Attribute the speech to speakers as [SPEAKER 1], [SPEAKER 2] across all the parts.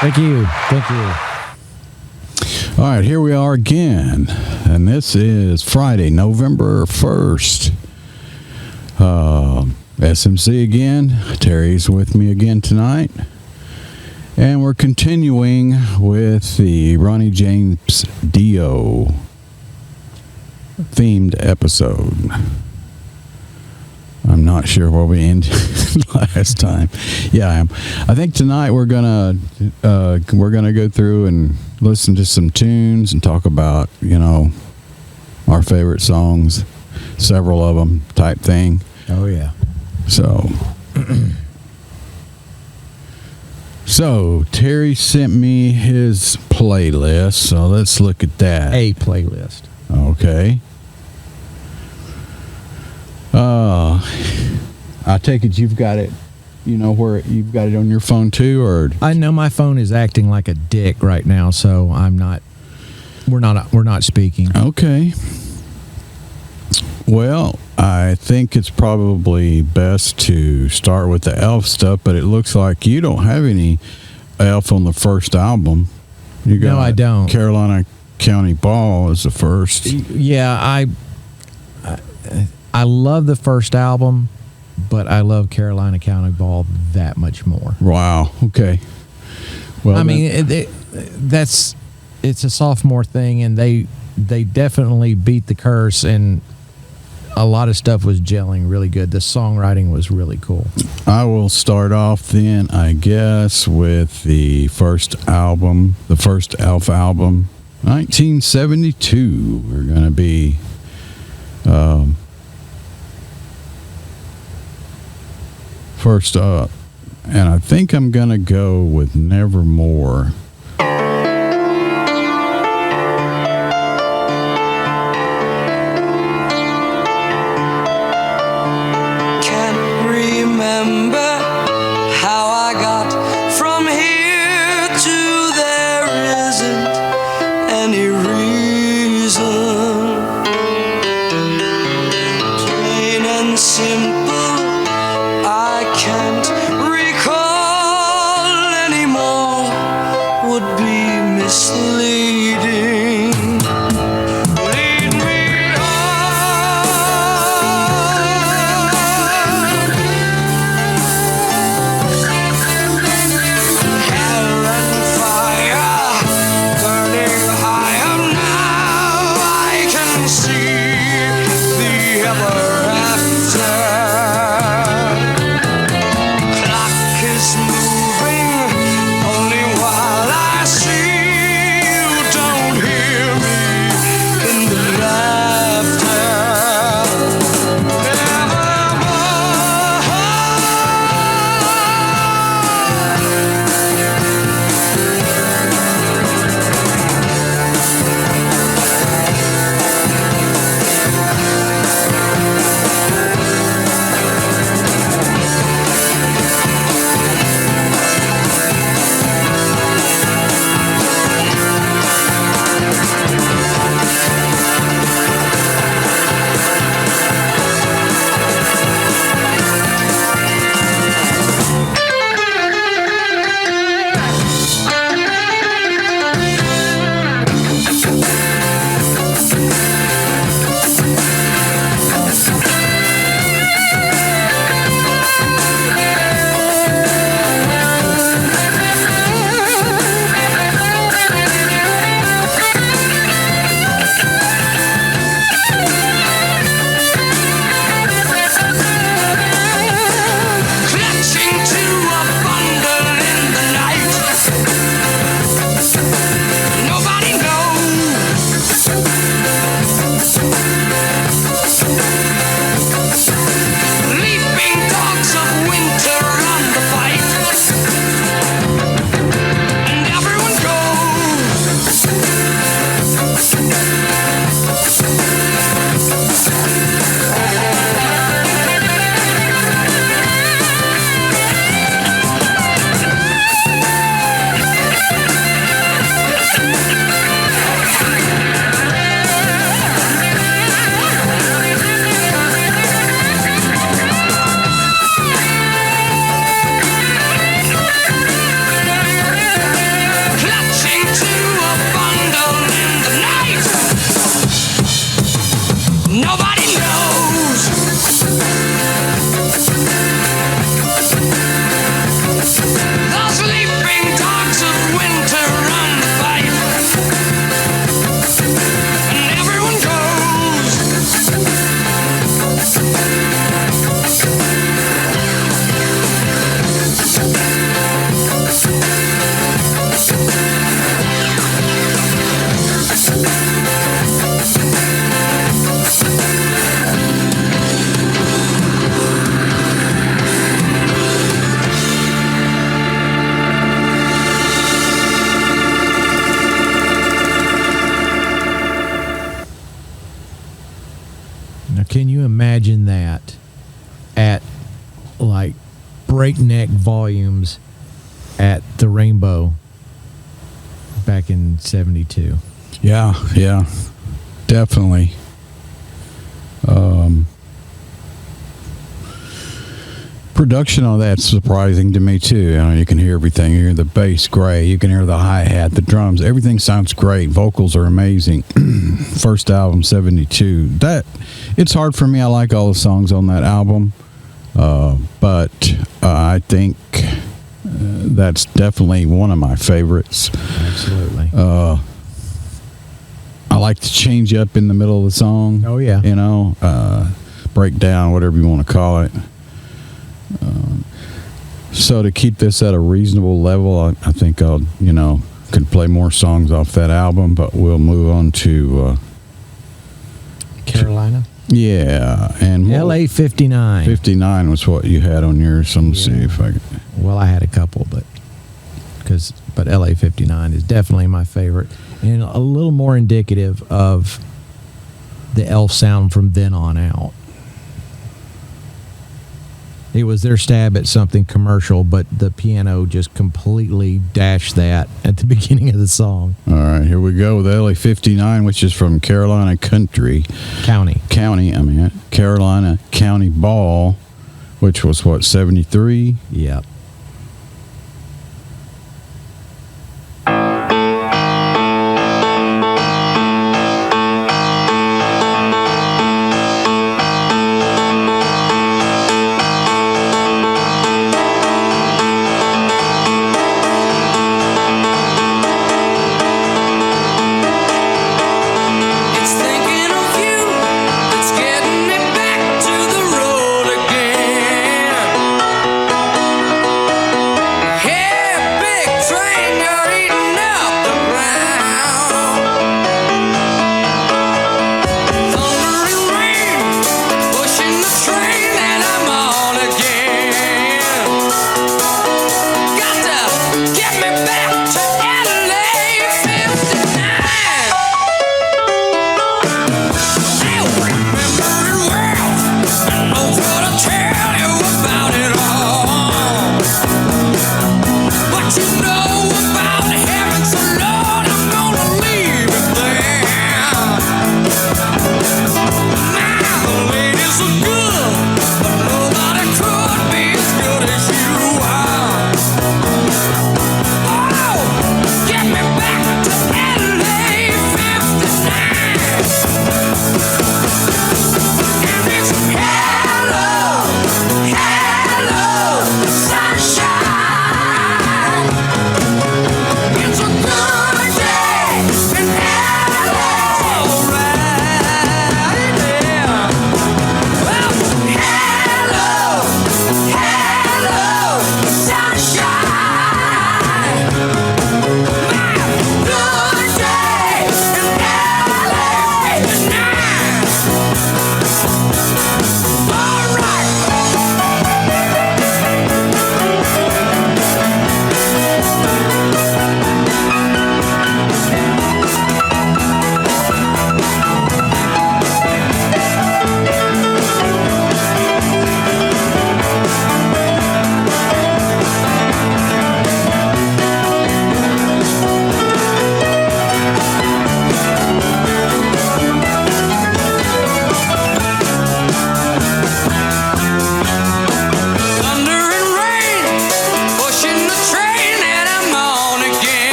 [SPEAKER 1] Thank you. Thank you.
[SPEAKER 2] All right, here we are again. And this is Friday, November 1st. SMC again. Terry's with me again tonight. And we're continuing with the Ronnie James Dio themed episode. I'm not sure where we ended last time. Yeah, I am. I think tonight we're gonna go through and listen to some tunes and talk about, our favorite songs, several of them type thing.
[SPEAKER 1] Oh yeah.
[SPEAKER 2] So Terry sent me his playlist, so let's look at that.
[SPEAKER 1] A playlist.
[SPEAKER 2] Okay. I take it you've got it, where you've got it on your phone too, or?
[SPEAKER 1] I know my phone is acting like a dick right now, so we're not speaking.
[SPEAKER 2] Okay. Well, I think it's probably best to start with the Elf stuff, but it looks like you don't have any Elf on the first album.
[SPEAKER 1] No, I don't.
[SPEAKER 2] Carolina County Ball is the first.
[SPEAKER 1] Yeah, I love the first album, but I love Carolina County Ball that much more.
[SPEAKER 2] Wow. Okay. Well,
[SPEAKER 1] I mean, it's a sophomore thing, and they definitely beat the curse, and a lot of stuff was gelling really good. The songwriting was really cool.
[SPEAKER 2] I will start off then, I guess, with the first album, the first Elf album, 1972. We're going to be first up, and I think I'm going to go with Nevermore.
[SPEAKER 1] breakneck volumes at the Rainbow back in 72.
[SPEAKER 2] Yeah, definitely. Production on that's surprising to me too. You know, you can hear everything. You hear the bass great. You can hear the hi-hat, the drums. Everything sounds great. Vocals are amazing. First album, 72. It's hard for me. I like all the songs on that album, but I think that's definitely one of my favorites.
[SPEAKER 1] Absolutely.
[SPEAKER 2] I like to change up in the middle of the song.
[SPEAKER 1] Oh yeah.
[SPEAKER 2] You know, break down, whatever you want to call it. So to keep this at a reasonable level, I think I'll, could play more songs off that album, but we'll move on to
[SPEAKER 1] Carolina.
[SPEAKER 2] And
[SPEAKER 1] LA 59.
[SPEAKER 2] 59 was what you had on yours. So let's see if I can.
[SPEAKER 1] Well, I had a couple, but LA 59 is definitely my favorite and a little more indicative of the Elf sound from then on out. It was their stab at something commercial, but the piano just completely dashed that at the beginning of the song.
[SPEAKER 2] All right, here we go with LA 59, which is from Carolina County, Carolina County Ball, which was what, 73?
[SPEAKER 1] Yep.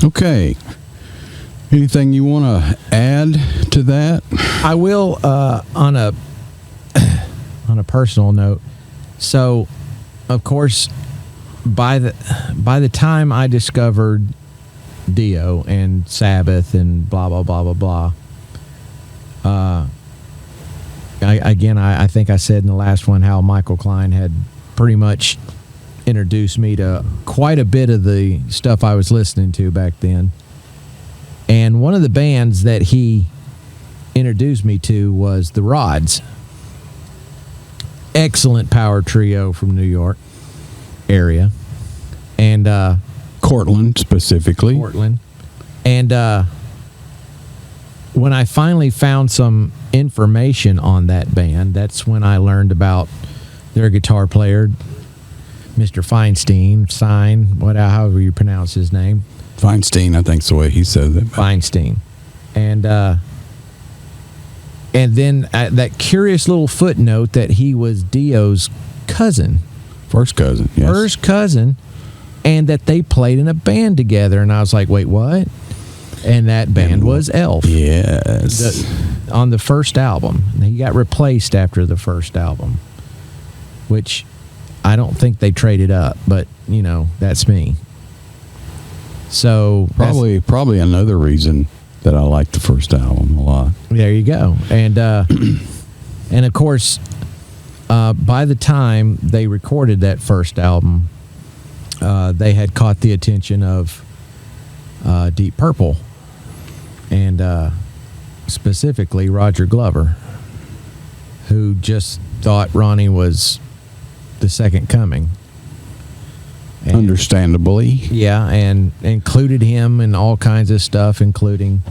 [SPEAKER 2] Okay. Anything you want to add to that?
[SPEAKER 1] I will on a personal note. So, of course, by the time I discovered Dio and Sabbath and blah blah blah blah blah, I think I said in the last one how Michael Klein had pretty much introduced me to quite a bit of the stuff I was listening to back then. And one of the bands that he introduced me to was the Rods. Excellent power trio from New York area. And
[SPEAKER 2] Cortland, specifically.
[SPEAKER 1] Portland. And when I finally found some information on that band, that's when I learned about their guitar player, Mr. however you pronounce his name.
[SPEAKER 2] Feinstein, I think's the way he says it.
[SPEAKER 1] Feinstein. And then that curious little footnote that he was Dio's cousin.
[SPEAKER 2] First cousin, yes.
[SPEAKER 1] First cousin, and that they played in a band together. And I was like, wait, what? And that band was Elf.
[SPEAKER 2] Yes.
[SPEAKER 1] On the first album. He got replaced after the first album, which I don't think they traded up, but, that's me. So
[SPEAKER 2] probably another reason that I like the first album a lot.
[SPEAKER 1] There you go. And and of course, by the time they recorded that first album, they had caught the attention of Deep Purple, and specifically Roger Glover, who just thought Ronnie was the second coming. And,
[SPEAKER 2] understandably.
[SPEAKER 1] Yeah, and included him in all kinds of stuff, including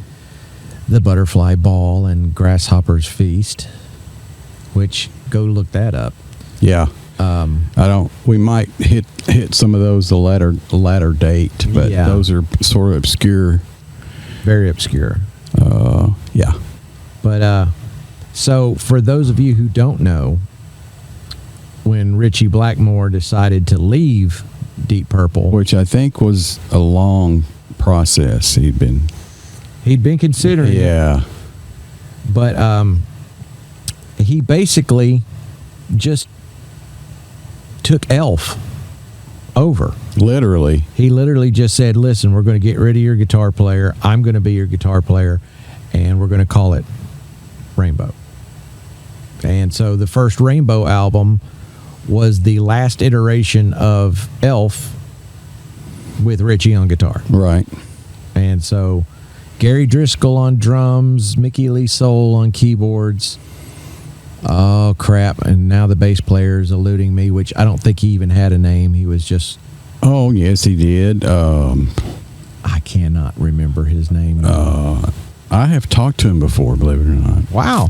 [SPEAKER 1] the Butterfly Ball and Grasshopper's Feast, which, go look that up.
[SPEAKER 2] Yeah. We might hit some of those the latter date, but those are sort of obscure.
[SPEAKER 1] Very obscure.
[SPEAKER 2] Yeah.
[SPEAKER 1] But so for those of you who don't know, when Ritchie Blackmore decided to leave Deep Purple,
[SPEAKER 2] which I think was a long process, he'd been
[SPEAKER 1] considering it. But he basically just took Elf over.
[SPEAKER 2] Literally.
[SPEAKER 1] He literally just said, listen, we're going to get rid of your guitar player. I'm going to be your guitar player, and we're going to call it Rainbow. And so the first Rainbow album was the last iteration of Elf with Ritchie on guitar.
[SPEAKER 2] Right.
[SPEAKER 1] And so Gary Driscoll on drums, Mickey Lee Soul on keyboards. Oh, crap. And now the bass player is eluding me, which I don't think he even had a name. He was just...
[SPEAKER 2] Oh, yes, he did.
[SPEAKER 1] I cannot remember his name.
[SPEAKER 2] I have talked to him before, believe it or not.
[SPEAKER 1] Wow.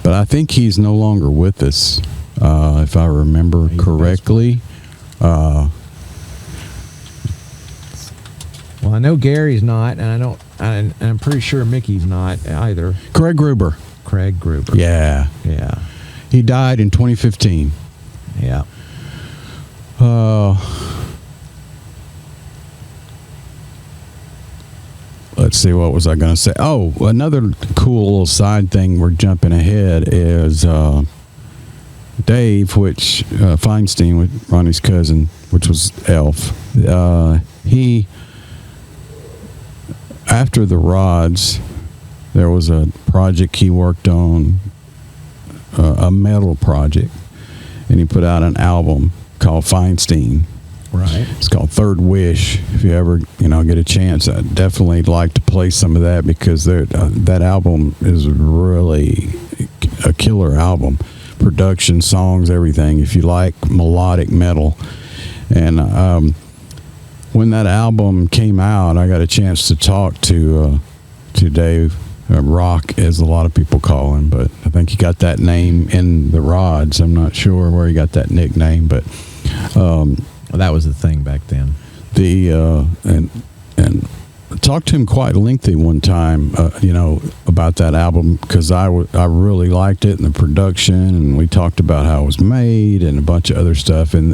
[SPEAKER 2] But I think he's no longer with us, if I remember correctly.
[SPEAKER 1] Well, I know Gary's not, and I'm pretty sure Mickey's not either.
[SPEAKER 2] Craig Gruber. Yeah.
[SPEAKER 1] Yeah.
[SPEAKER 2] He died in 2015.
[SPEAKER 1] Yeah.
[SPEAKER 2] Let's see, what was I going to say? Oh, another cool little side thing, we're jumping ahead, is Dave, which Feinstein, with Ronnie's cousin, which was Elf. He, after the Rods, there was a project he worked on, a metal project, and he put out an album called Feinstein.
[SPEAKER 1] Right.
[SPEAKER 2] It's called Third Wish. If you ever, get a chance, I'd definitely like to play some of that, because that album is really a killer album. Production, songs, everything. If you like melodic metal, and when that album came out, I got a chance to talk to Dave. Rock, as a lot of people call him, but I think he got that name in the Rods. I'm not sure where he got that nickname, but
[SPEAKER 1] that was the thing back then.
[SPEAKER 2] And I talked to him quite lengthy one time, about that album because I really liked it and the production, and we talked about how it was made and a bunch of other stuff. And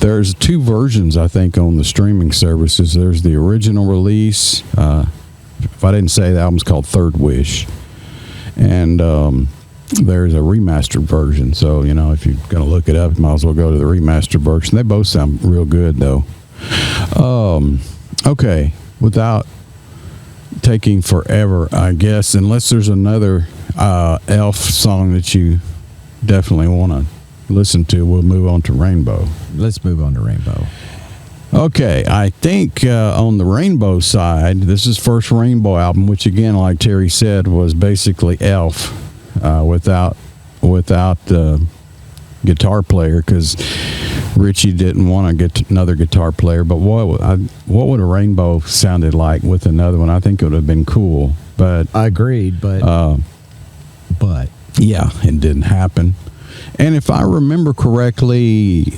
[SPEAKER 2] there's 2 versions, I think, on the streaming services. There's the original release. If I didn't say, the album's called Third Wish. And there's a remastered version. So, if you're going to look it up, you might as well go to the remastered version. They both sound real good, though. Okay, without taking forever, I guess, unless there's another Elf song that you definitely want to listen to, we'll move on to Rainbow.
[SPEAKER 1] Let's move on to Rainbow.
[SPEAKER 2] Okay, I think on the Rainbow side, this is first Rainbow album, which again, like Terry said, was basically Elf without the guitar player, because Richie didn't want to get another guitar player. But what would a Rainbow sounded like with another one? I think it would have been cool. But
[SPEAKER 1] I agreed, but
[SPEAKER 2] yeah, it didn't happen. And if I remember correctly,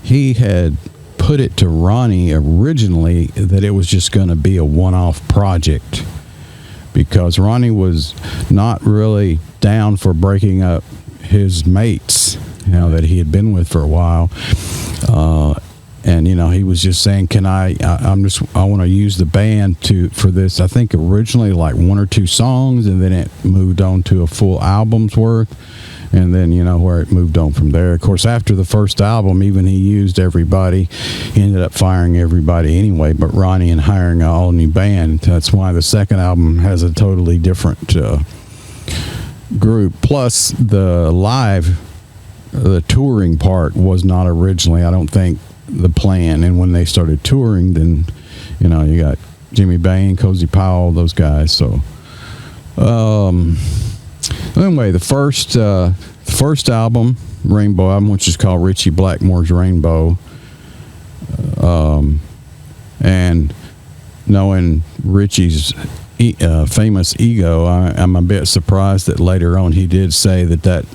[SPEAKER 2] he had put it to Ronnie originally that it was just going to be a one-off project, because Ronnie was not really down for breaking up his mates, that he had been with for a while. And he was just saying, I want to use the band for this. I think originally like 1 or 2 songs, and then it moved on to a full album's worth. And then, where it moved on from there. Of course, after the first album, even he used everybody. He ended up firing everybody anyway, but Ronnie, and hiring an all-new band. That's why the second album has a totally different group. Plus, the touring part was not originally, I don't think, the plan. And when they started touring, then, you got Jimmy Bain, Cozy Powell, those guys. So, anyway, the first album, Rainbow album, which is called Richie Blackmore's Rainbow, and knowing Richie's famous ego, I'm a bit surprised that later on he did say that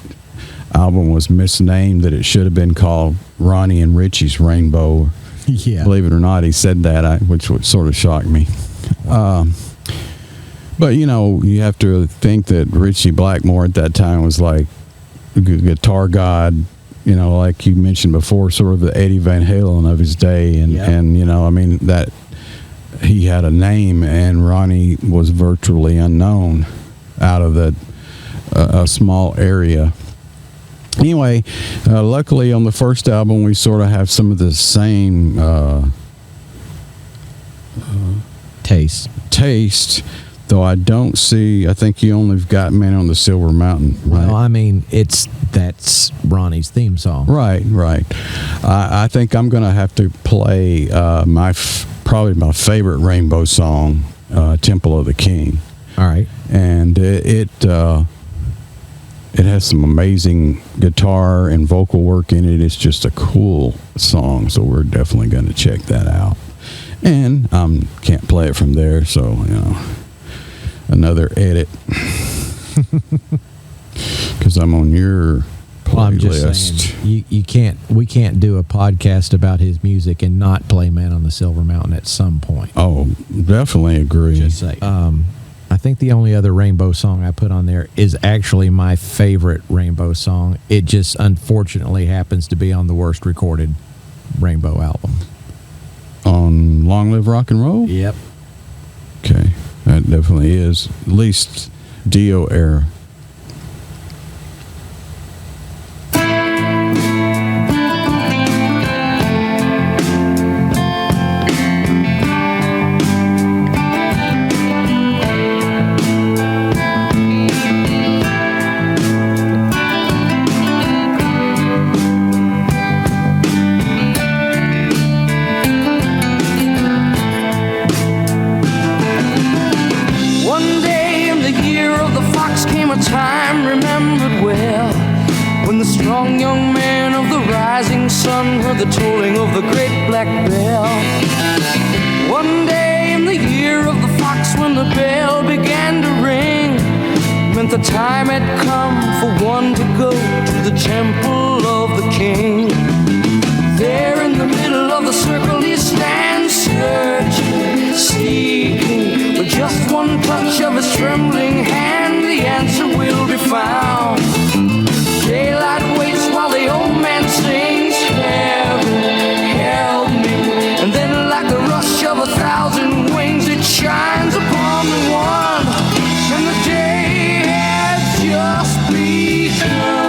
[SPEAKER 2] album was misnamed, that it should have been called Ronnie and Richie's Rainbow.
[SPEAKER 1] Yeah,
[SPEAKER 2] believe it or not, he said that, which would sort of shock me. But, you have to think that Richie Blackmore at that time was like a guitar god, like you mentioned before, sort of the Eddie Van Halen of his day. And that he had a name, and Ronnie was virtually unknown out of a small area. Anyway, luckily on the first album, we sort of have some of the same taste. Though I think you only got Man on the Silver Mountain, right?
[SPEAKER 1] Well, that's Ronnie's theme song.
[SPEAKER 2] Right. I think I'm going to have to play probably my favorite Rainbow song, Temple of the King.
[SPEAKER 1] All right.
[SPEAKER 2] And it has some amazing guitar and vocal work in it. It's just a cool song, so we're definitely going to check that out. And can't play it from there, so, another edit, because I'm on your playlist.
[SPEAKER 1] Well, I'm just saying, we can't do a podcast about his music and not play Man on the Silver Mountain at some point.
[SPEAKER 2] Oh, definitely agree.
[SPEAKER 1] Just say, I think the only other Rainbow song I put on there is actually my favorite Rainbow song. It just unfortunately happens to be on the worst recorded Rainbow album.
[SPEAKER 2] On Long Live Rock and Roll?
[SPEAKER 1] Yep.
[SPEAKER 2] Okay. That definitely is. At least Dio era.
[SPEAKER 3] The tolling of the great black bell. One day in the year of the fox, when the bell began to ring, meant the time had come for one to go to the temple of the king. There in the middle of the circle he stands, searching, seeking, but just one touch of his trembling hand, the answer will be found. Daylight waits while the old man sings, heaven, help me. And then like the rush of 1,000 wings, it shines upon the one, and the day has just begun.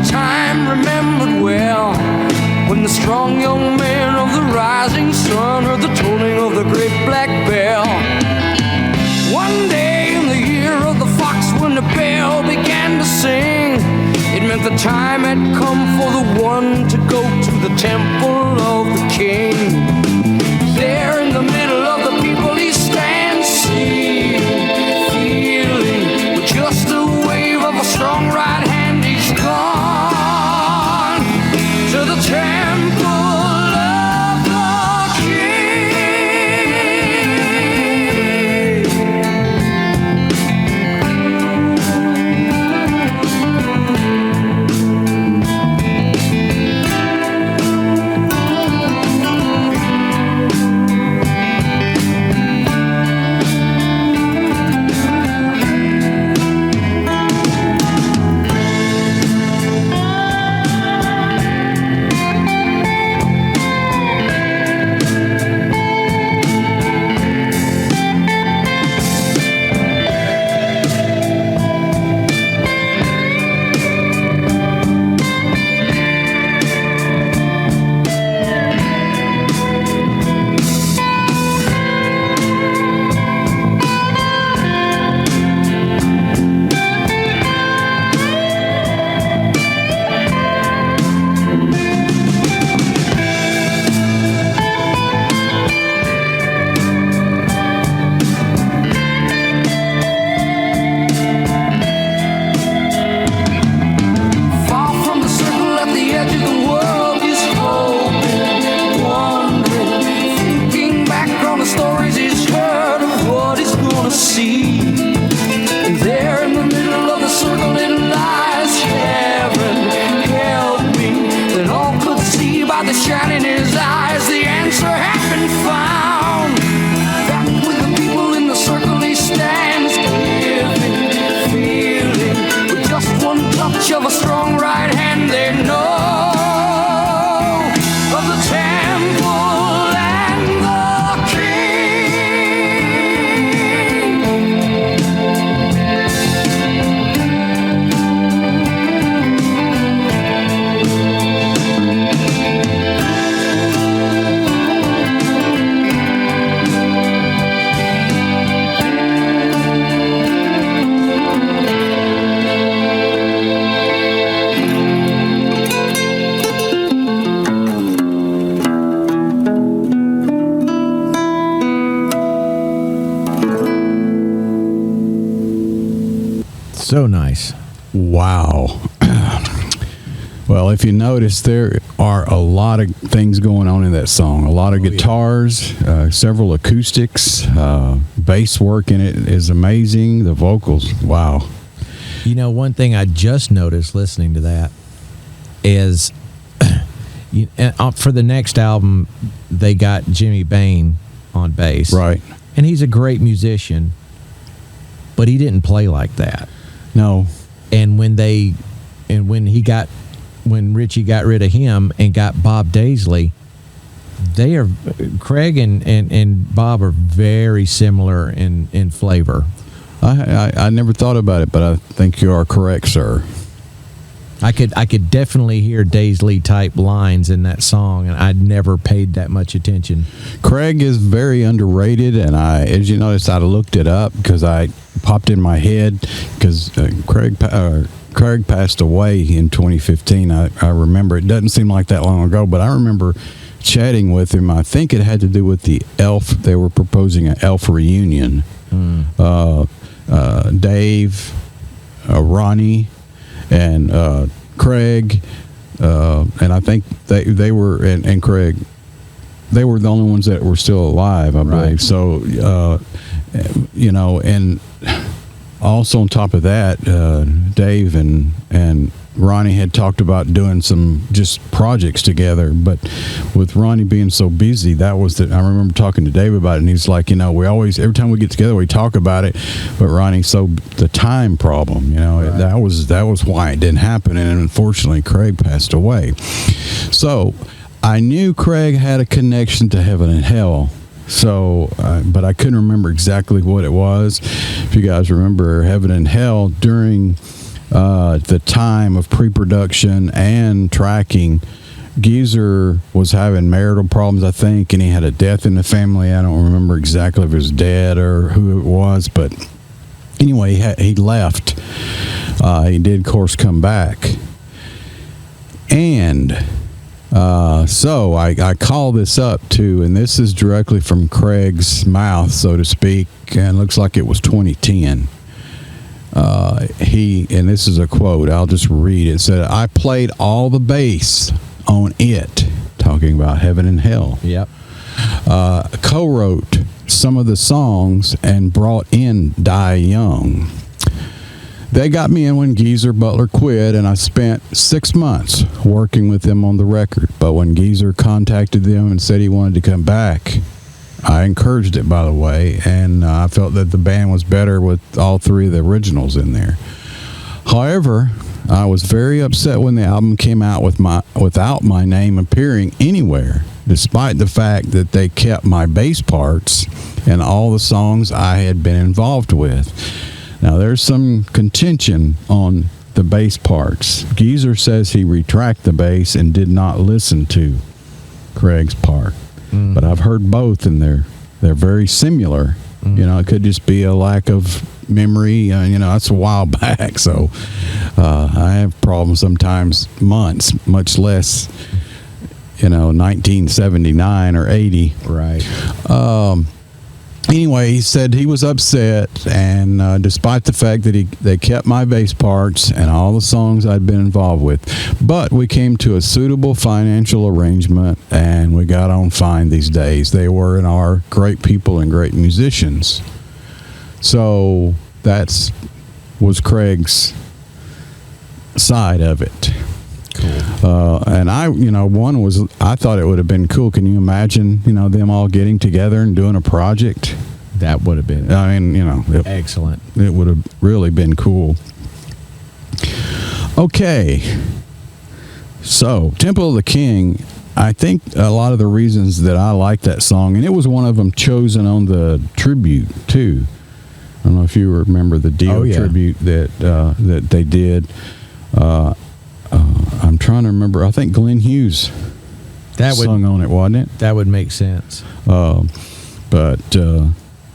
[SPEAKER 3] Time remembered well, when the strong young man of the rising sun heard the tolling of the great black bell. One day in the year of the fox, when the bell began to sing, it meant the time had come for the one to go to the temple of the king. There in the middle of the people he stands, seeing, feeling, with just a wave of a strong right hand he's gone to the temple of the king. Of a strong right hand, they know of the temple and the
[SPEAKER 1] So nice.
[SPEAKER 2] Wow. Well, if you notice, there are a lot of things going on in that song. A lot of guitars, several acoustics, bass work in it is amazing. The vocals, wow.
[SPEAKER 1] You know, one thing I just noticed listening to that is for the next album, they got Jimmy Bain on bass.
[SPEAKER 2] Right.
[SPEAKER 1] And he's a great musician, but he didn't play like that.
[SPEAKER 2] No.
[SPEAKER 1] And when Richie got rid of him and got Bob Daisley, Craig and Bob are very similar in flavor.
[SPEAKER 2] I never thought about it, but I think you are correct, sir.
[SPEAKER 1] I could definitely hear Daisley type lines in that song, and I'd never paid that much attention.
[SPEAKER 2] Craig is very underrated, and as you noticed, I looked it up because I popped in my head because Craig passed away in 2015. I remember. It doesn't seem like that long ago, but I remember chatting with him. I think it had to do with the Elf. They were proposing an Elf reunion. Dave, Ronnie, and Craig, and I think they were and Craig. They were the only ones that were still alive, I believe. So, and also on top of that, Dave and Ronnie had talked about doing some just projects together. But with Ronnie being so busy, I remember talking to Dave about it, and he's like, every time we get together, we talk about it. But Ronnie, so the time problem, that was why it didn't happen. And unfortunately, Craig passed away. So I knew Craig had a connection to heaven and hell. So, but I couldn't remember exactly what it was. If you guys remember Heaven and Hell, during the time of pre-production and tracking, Geezer was having marital problems, I think, and he had a death in the family. I don't remember exactly if it was dad or who it was, but anyway, he left. He did, of course, come back. And so I call this up too, and this is directly from Craig's mouth, so to speak, and it looks like it was 2010. And this is a quote, I'll just read it. It said, "I played all the bass on it," talking about Heaven and Hell.
[SPEAKER 1] Yep.
[SPEAKER 2] Co-wrote some of the songs and brought in Die Young. They got me in when Geezer Butler quit, and I spent 6 months working with them on the record. But when Geezer contacted them and said he wanted to come back, I encouraged it, by the way, and I felt that the band was better with all three of the originals in there. However, I was very upset when the album came out without my name appearing anywhere, despite the fact that they kept my bass parts and all the songs I had been involved with. Now, there's some contention on the bass parts. Geezer says he retracted the bass and did not listen to Craig's part. Mm. But I've heard both, and they're very similar. Mm. It could just be a lack of memory. That's a while back, so I have problems sometimes months, much less, 1979 or 80.
[SPEAKER 1] Right.
[SPEAKER 2] Anyway, he said he was upset, and despite the fact that they kept my bass parts and all the songs I'd been involved with, but we came to a suitable financial arrangement, and we got on fine these days. They were and are great people and great musicians. So was Craig's side of it. Cool. And I thought it would have been cool. Can you imagine, them all getting together and doing a project?
[SPEAKER 1] That would have been,
[SPEAKER 2] excellent. It would have really been cool. Okay. So, Temple of the King, I think a lot of the reasons that I like that song, and it was one of them chosen on the tribute, too. I don't know if you remember the Dio tribute that they did. I'm trying to remember. I think Glenn Hughes sung on it, wasn't it?
[SPEAKER 1] That would make sense.
[SPEAKER 2] But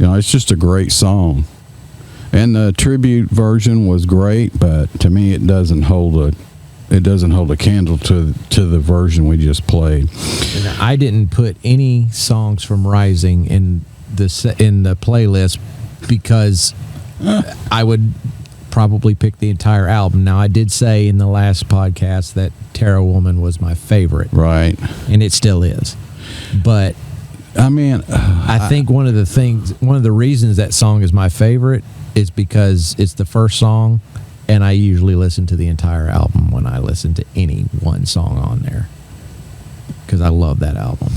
[SPEAKER 2] it's just a great song, and the tribute version was great. But to me, it doesn't hold a candle to the version we just played.
[SPEAKER 1] And I didn't put any songs from Rising in the playlist because I would probably pick the entire album. Now, I did say in the last podcast that Terra Woman was my favorite.
[SPEAKER 2] Right.
[SPEAKER 1] And it still is. But I think one of the reasons that song is my favorite is because it's the first song, and I usually listen to the entire album when I listen to any one song on there, because I love that album.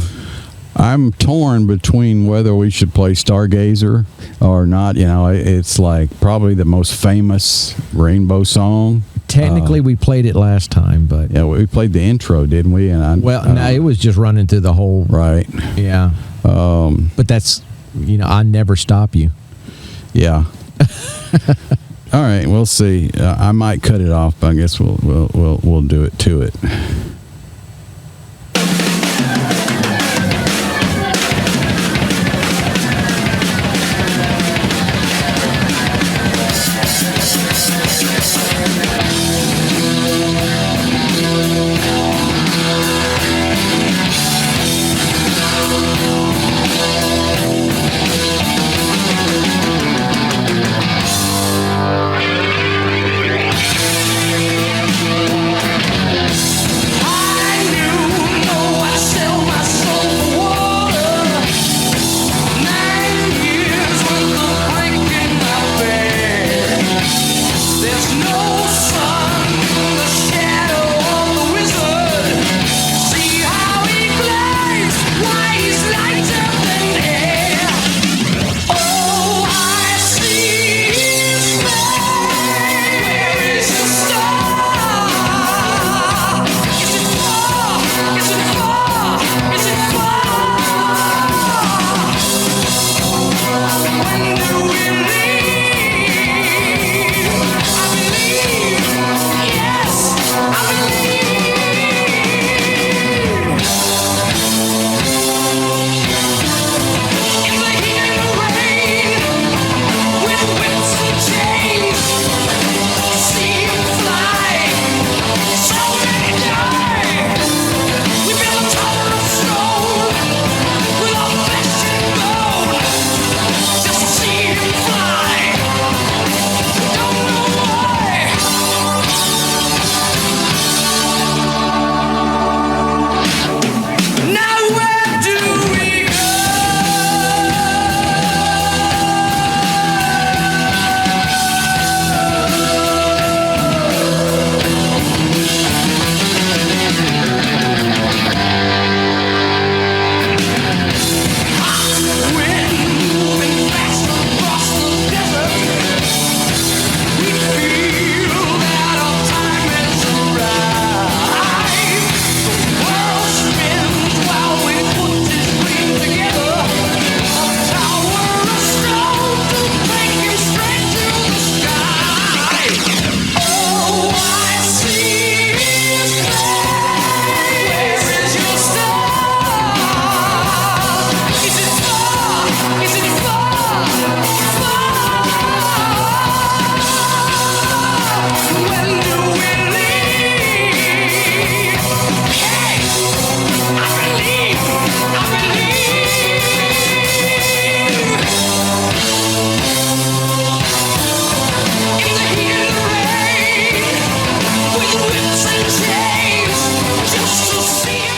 [SPEAKER 2] I'm torn between whether we should play Stargazer or not. It's like probably the most famous Rainbow song.
[SPEAKER 1] Technically, we played it last time, but
[SPEAKER 2] yeah, we played the intro, didn't we? And
[SPEAKER 1] no, it was just running through the whole.
[SPEAKER 2] Right.
[SPEAKER 1] Yeah. But that's I never stop you.
[SPEAKER 2] Yeah. All right, we'll see. I might cut it off, but I guess we'll do it to it.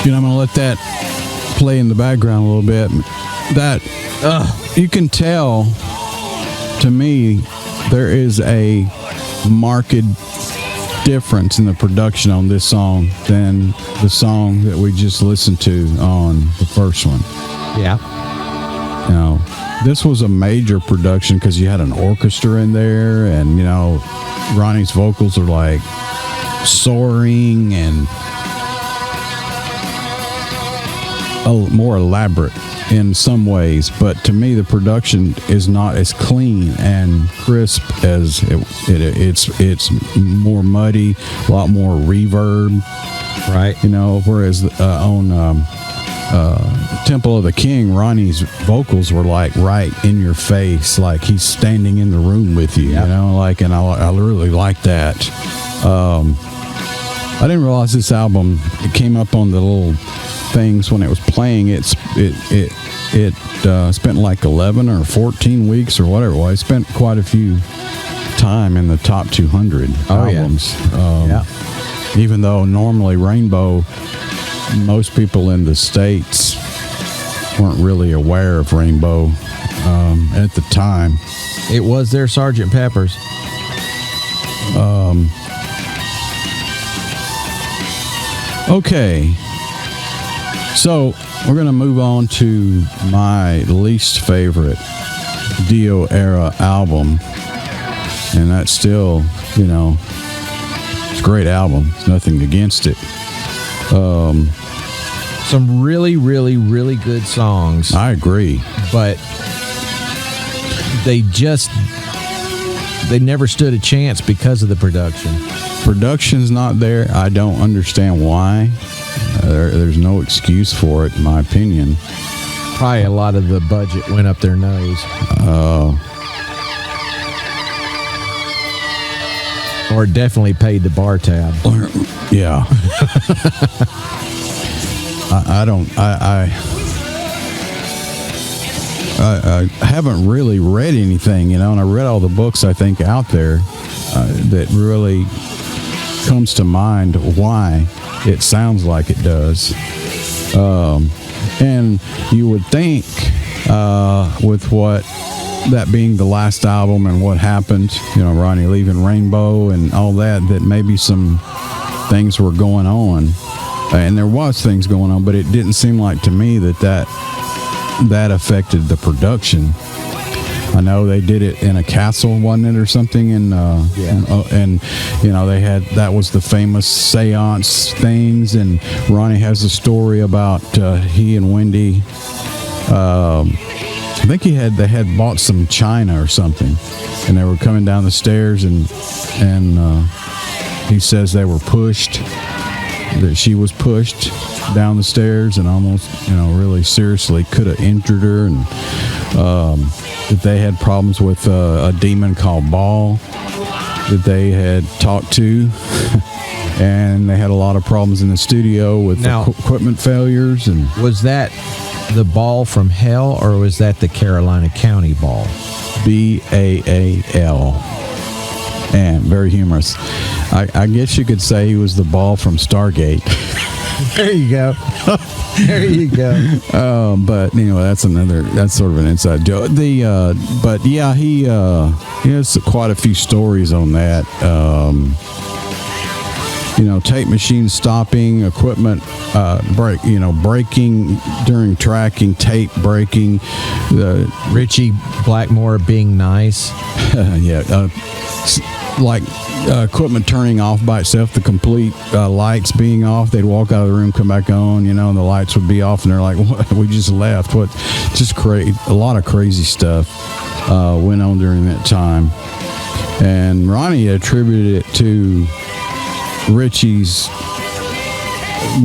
[SPEAKER 2] I'm going to let that play in the background a little bit. That you can tell, to me, there is a marked difference in the production on this song than the song that we just listened to on the first one.
[SPEAKER 1] Yeah.
[SPEAKER 2] This was a major production because you had an orchestra in there, and Ronnie's vocals are like soaring and more elaborate in some ways, but to me the production is not as clean and crisp as it's more muddy, a lot more reverb,
[SPEAKER 1] right?
[SPEAKER 2] Whereas on Temple of the King, Ronnie's vocals were like right in your face, like he's standing in the room with you.
[SPEAKER 1] Yep.
[SPEAKER 2] And I really like that. I didn't realize this album, it came up on the little things when it was playing. It spent like 11 or 14 weeks or whatever it was. It spent quite a few time in the top 200 albums.
[SPEAKER 1] Yeah.
[SPEAKER 2] Even though normally Rainbow, most people in the States weren't really aware of Rainbow at the time.
[SPEAKER 1] It was their Sgt. Pepper's.
[SPEAKER 2] Okay. So we're going to move on to my least favorite Dio era album. And that's still, it's a great album. There's nothing against it.
[SPEAKER 1] Some really, really, really good songs.
[SPEAKER 2] I agree.
[SPEAKER 1] But they never stood a chance because of the production.
[SPEAKER 2] Production's not there. I don't understand why. There's no excuse for it, in my opinion.
[SPEAKER 1] Probably a lot of the budget went up their nose. Or definitely paid the bar tab.
[SPEAKER 2] Yeah. I haven't really read anything, and I read all the books I think out there that really comes to mind why it sounds like it does. And you would think with what that being the last album and what happened, Ronnie leaving Rainbow and all that maybe some things were going on. And there was things going on, but it didn't seem like to me that affected the production. I know they did it in a castle, wasn't it, or something? And they had, that was the famous seance things. And Ronnie has a story about he and Wendy. I think they had bought some china or something, and they were coming down the stairs, and he says they were pushed. That she was pushed down the stairs and almost, really seriously could have injured her, and that they had problems with a demon called Baal that they had talked to, and they had a lot of problems in the studio with equipment failures. And
[SPEAKER 1] was that the Baal from hell, or was that the Carolina County Baal? Baal.
[SPEAKER 2] And very humorous. I guess you could say he was the Baal from Stargate.
[SPEAKER 1] There you go. There you go.
[SPEAKER 2] But anyway, that's sort of an inside joke. But yeah, he has quite a few stories on that. Tape machine stopping, equipment breaking during tracking, tape breaking.
[SPEAKER 1] Richie Blackmore being nice.
[SPEAKER 2] Yeah. Like equipment turning off by itself, the complete lights being off. They'd walk out of the room, come back on, and the lights would be off, and they're like, "What? We just left." What? Just crazy. A lot of crazy stuff went on during that time, and Ronnie attributed it to Richie's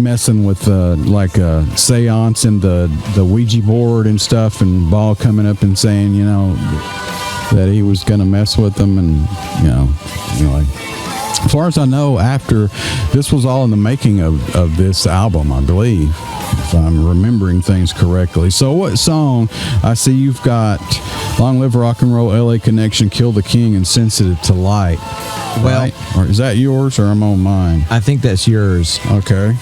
[SPEAKER 2] messing with like a seance and the Ouija board and stuff, and Ball coming up and saying, that he was going to mess with them, and anyway. As far as I know, after this was all in the making of this album, I believe, if I'm remembering things correctly. So what song? I see you've got Long Live Rock and Roll, LA Connection, Kill the King, and Sensitive to Light.
[SPEAKER 1] Well,
[SPEAKER 2] right? Or is that yours or I'm on mine?
[SPEAKER 1] I think that's yours.
[SPEAKER 2] Okay.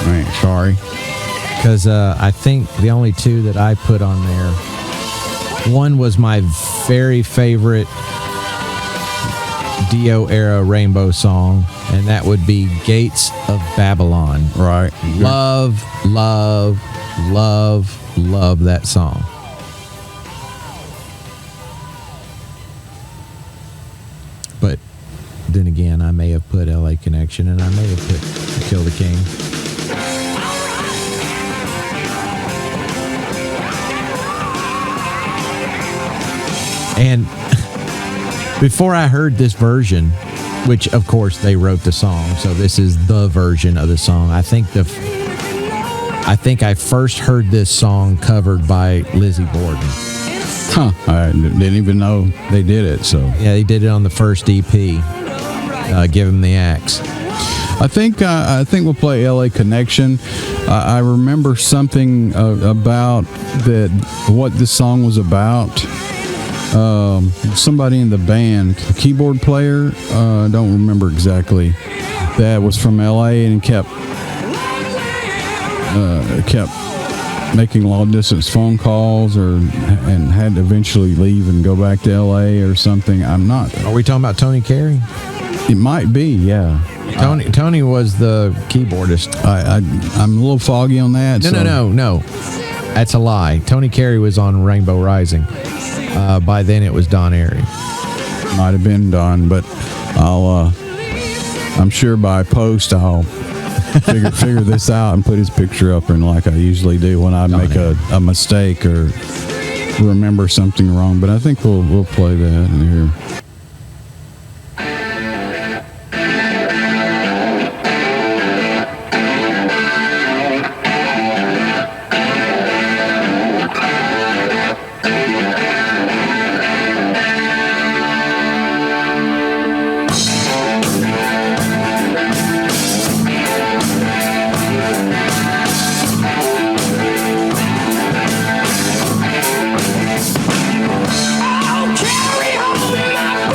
[SPEAKER 2] Right, sorry.
[SPEAKER 1] Because I think the only two that I put on there, one was my very favorite Dio era Rainbow song, and that would be Gates of Babylon.
[SPEAKER 2] Right.
[SPEAKER 1] Love that song. But then again, I may have put LA Connection, and I may have put Kill the King. And before I heard this version, which of course they wrote the song, so this is the version of the song. I think I first heard this song covered by Lizzie Borden.
[SPEAKER 2] Huh. I didn't even know they did it. So
[SPEAKER 1] yeah, they did it on the first EP. Give Him the Axe.
[SPEAKER 2] I think we'll play LA Connection. I remember something about that. What this song was about. Somebody in the band, the keyboard player, I don't remember exactly, that was from LA and kept making long distance phone calls and had to eventually leave and go back to LA or something. I'm not.
[SPEAKER 1] Are we talking about Tony Carey?
[SPEAKER 2] It might be, yeah.
[SPEAKER 1] Tony was the keyboardist.
[SPEAKER 2] I'm a little foggy on that.
[SPEAKER 1] No. That's a lie. Tony Carey was on Rainbow Rising. By then it was Don Airy.
[SPEAKER 2] Might have been Don, but I'm sure by post I'll figure this out and put his picture up, and like I usually do when I make a mistake or remember something wrong. But I think we'll play that in here.
[SPEAKER 3] Carry on my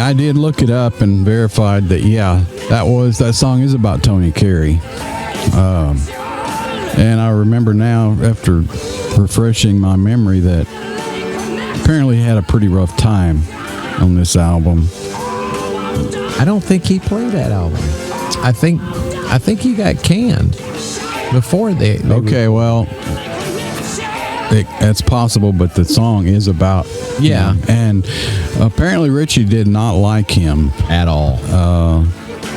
[SPEAKER 2] I did look it up and verified that, that song is about Tony Carey. And I remember now, after refreshing my memory, that apparently he had a pretty rough time on this album.
[SPEAKER 1] I don't think he played that album. I think he got canned before they
[SPEAKER 2] okay, well, that's possible, but the song is about him. And apparently Richie did not like him
[SPEAKER 1] at all.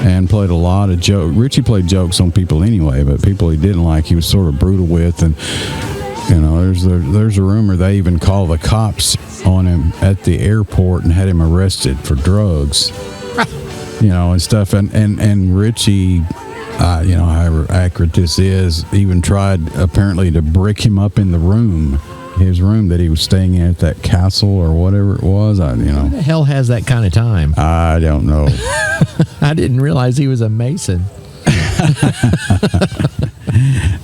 [SPEAKER 2] And played a lot of jokes. Richie played jokes on people anyway, but people he didn't like, he was sort of brutal with. And there's a rumor they even called the cops on him at the airport and had him arrested for drugs. And stuff. And Richie, however accurate this is, even tried apparently to brick him up in his room that he was staying in at that castle or whatever it was. Who
[SPEAKER 1] the hell has that kind of time?
[SPEAKER 2] I don't know.
[SPEAKER 1] I didn't realize he was a Mason.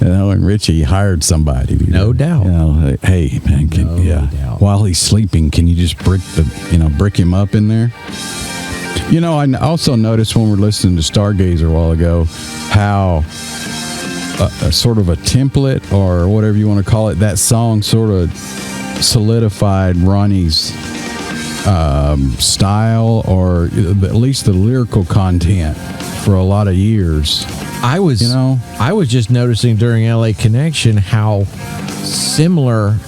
[SPEAKER 2] And Richie hired somebody.
[SPEAKER 1] No doubt.
[SPEAKER 2] Hey man,
[SPEAKER 1] doubt.
[SPEAKER 2] While he's sleeping, can you just brick him up in there? I also noticed when we're listening to Stargazer a while ago how a sort of a template or whatever you want to call it, that song sort of solidified Ronnie's style, or at least the lyrical content, for a lot of years.
[SPEAKER 1] I was just noticing during LA Connection how similar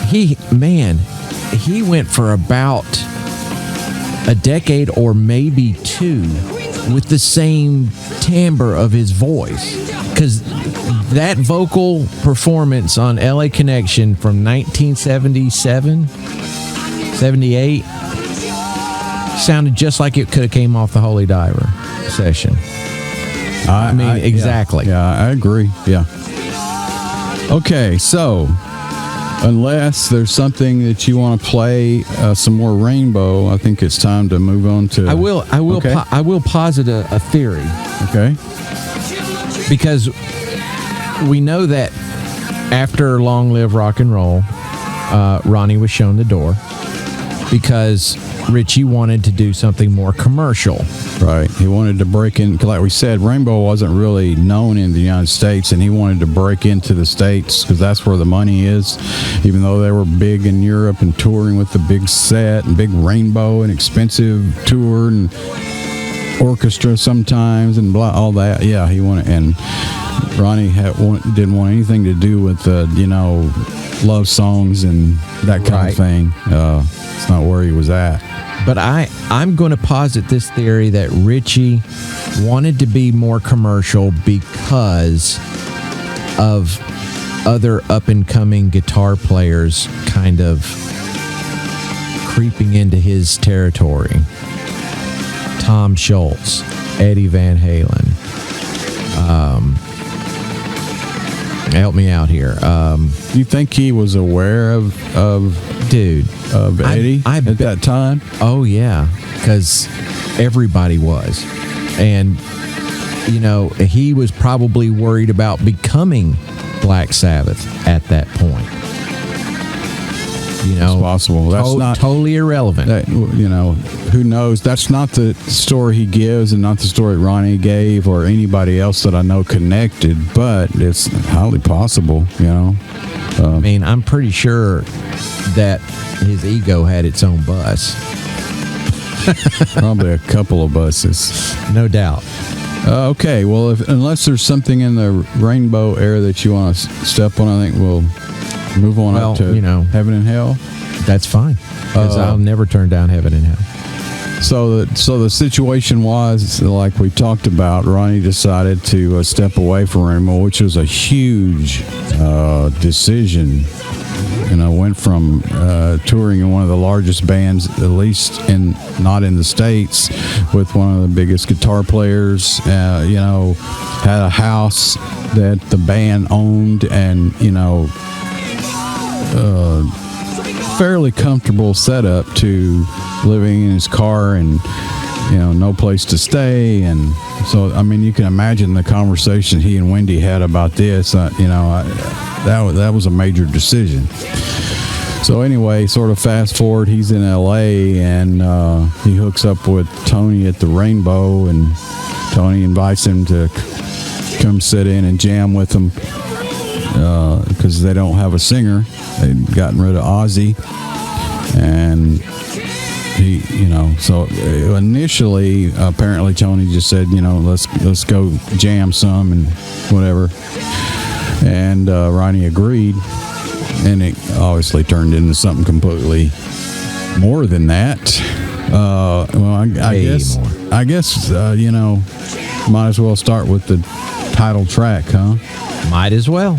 [SPEAKER 1] he went for about a decade or maybe two with the same timbre of his voice, because that vocal performance on LA Connection from 1977 78 sounded just like it could have came off the Holy Diver session. Exactly.
[SPEAKER 2] Yeah, I agree. Yeah. Okay, so unless there's something that you want to play, some more Rainbow, I think it's time to move on to.
[SPEAKER 1] I will.
[SPEAKER 2] Okay.
[SPEAKER 1] I will posit a theory.
[SPEAKER 2] Okay.
[SPEAKER 1] Because we know that after Long Live Rock and Roll, Ronnie was shown the door because Richie wanted to do something more commercial.
[SPEAKER 2] Right. He wanted to break in, like we said, Rainbow wasn't really known in the United States, and he wanted to break into the States because that's where the money is, even though they were big in Europe and touring with the big set and big Rainbow and expensive tour and orchestra sometimes and blah, all that. Yeah, he wanted, and Ronnie didn't want anything to do with, love songs and that kind of thing. It's not where he was at.
[SPEAKER 1] But I'm going to posit this theory that Richie wanted to be more commercial because of other up-and-coming guitar players kind of creeping into his territory. Tom Schultz, Eddie Van Halen. Help me out here.
[SPEAKER 2] You think he was aware of Eddie at that time?
[SPEAKER 1] Oh, yeah, because everybody was. And, he was probably worried about becoming Black Sabbath at that point.
[SPEAKER 2] It's possible. That's not
[SPEAKER 1] totally irrelevant.
[SPEAKER 2] Who knows? That's not the story he gives, and not the story Ronnie gave, or anybody else that I know connected. But it's highly possible.
[SPEAKER 1] I'm pretty sure that his ego had its own bus.
[SPEAKER 2] Probably a couple of buses,
[SPEAKER 1] no doubt.
[SPEAKER 2] Okay, well, unless there's something in the Rainbow era that you want to step on, I think we'll move on up to Heaven and Hell.
[SPEAKER 1] That's fine, because I'll never turn down Heaven and Hell.
[SPEAKER 2] So the situation was, like we talked about, Ronnie decided to step away from Rainbow, which was a huge decision. Went from touring in one of the largest bands, at least not in the States, with one of the biggest guitar players. Had a house that the band owned, and fairly comfortable setup, to living in his car and no place to stay. And so you can imagine the conversation he and Wendy had about this. That was a major decision. So anyway, sort of fast forward, he's in L.A. and he hooks up with Tony at the Rainbow, and Tony invites him to come sit in and jam with them because they don't have a singer. They'd gotten rid of Ozzy, and he, so initially, apparently Tony just said, let's go jam some and whatever, and Ronnie agreed. And it obviously turned into something completely more than that. Well, I guess might as well start with the title track, huh?
[SPEAKER 1] Might as well.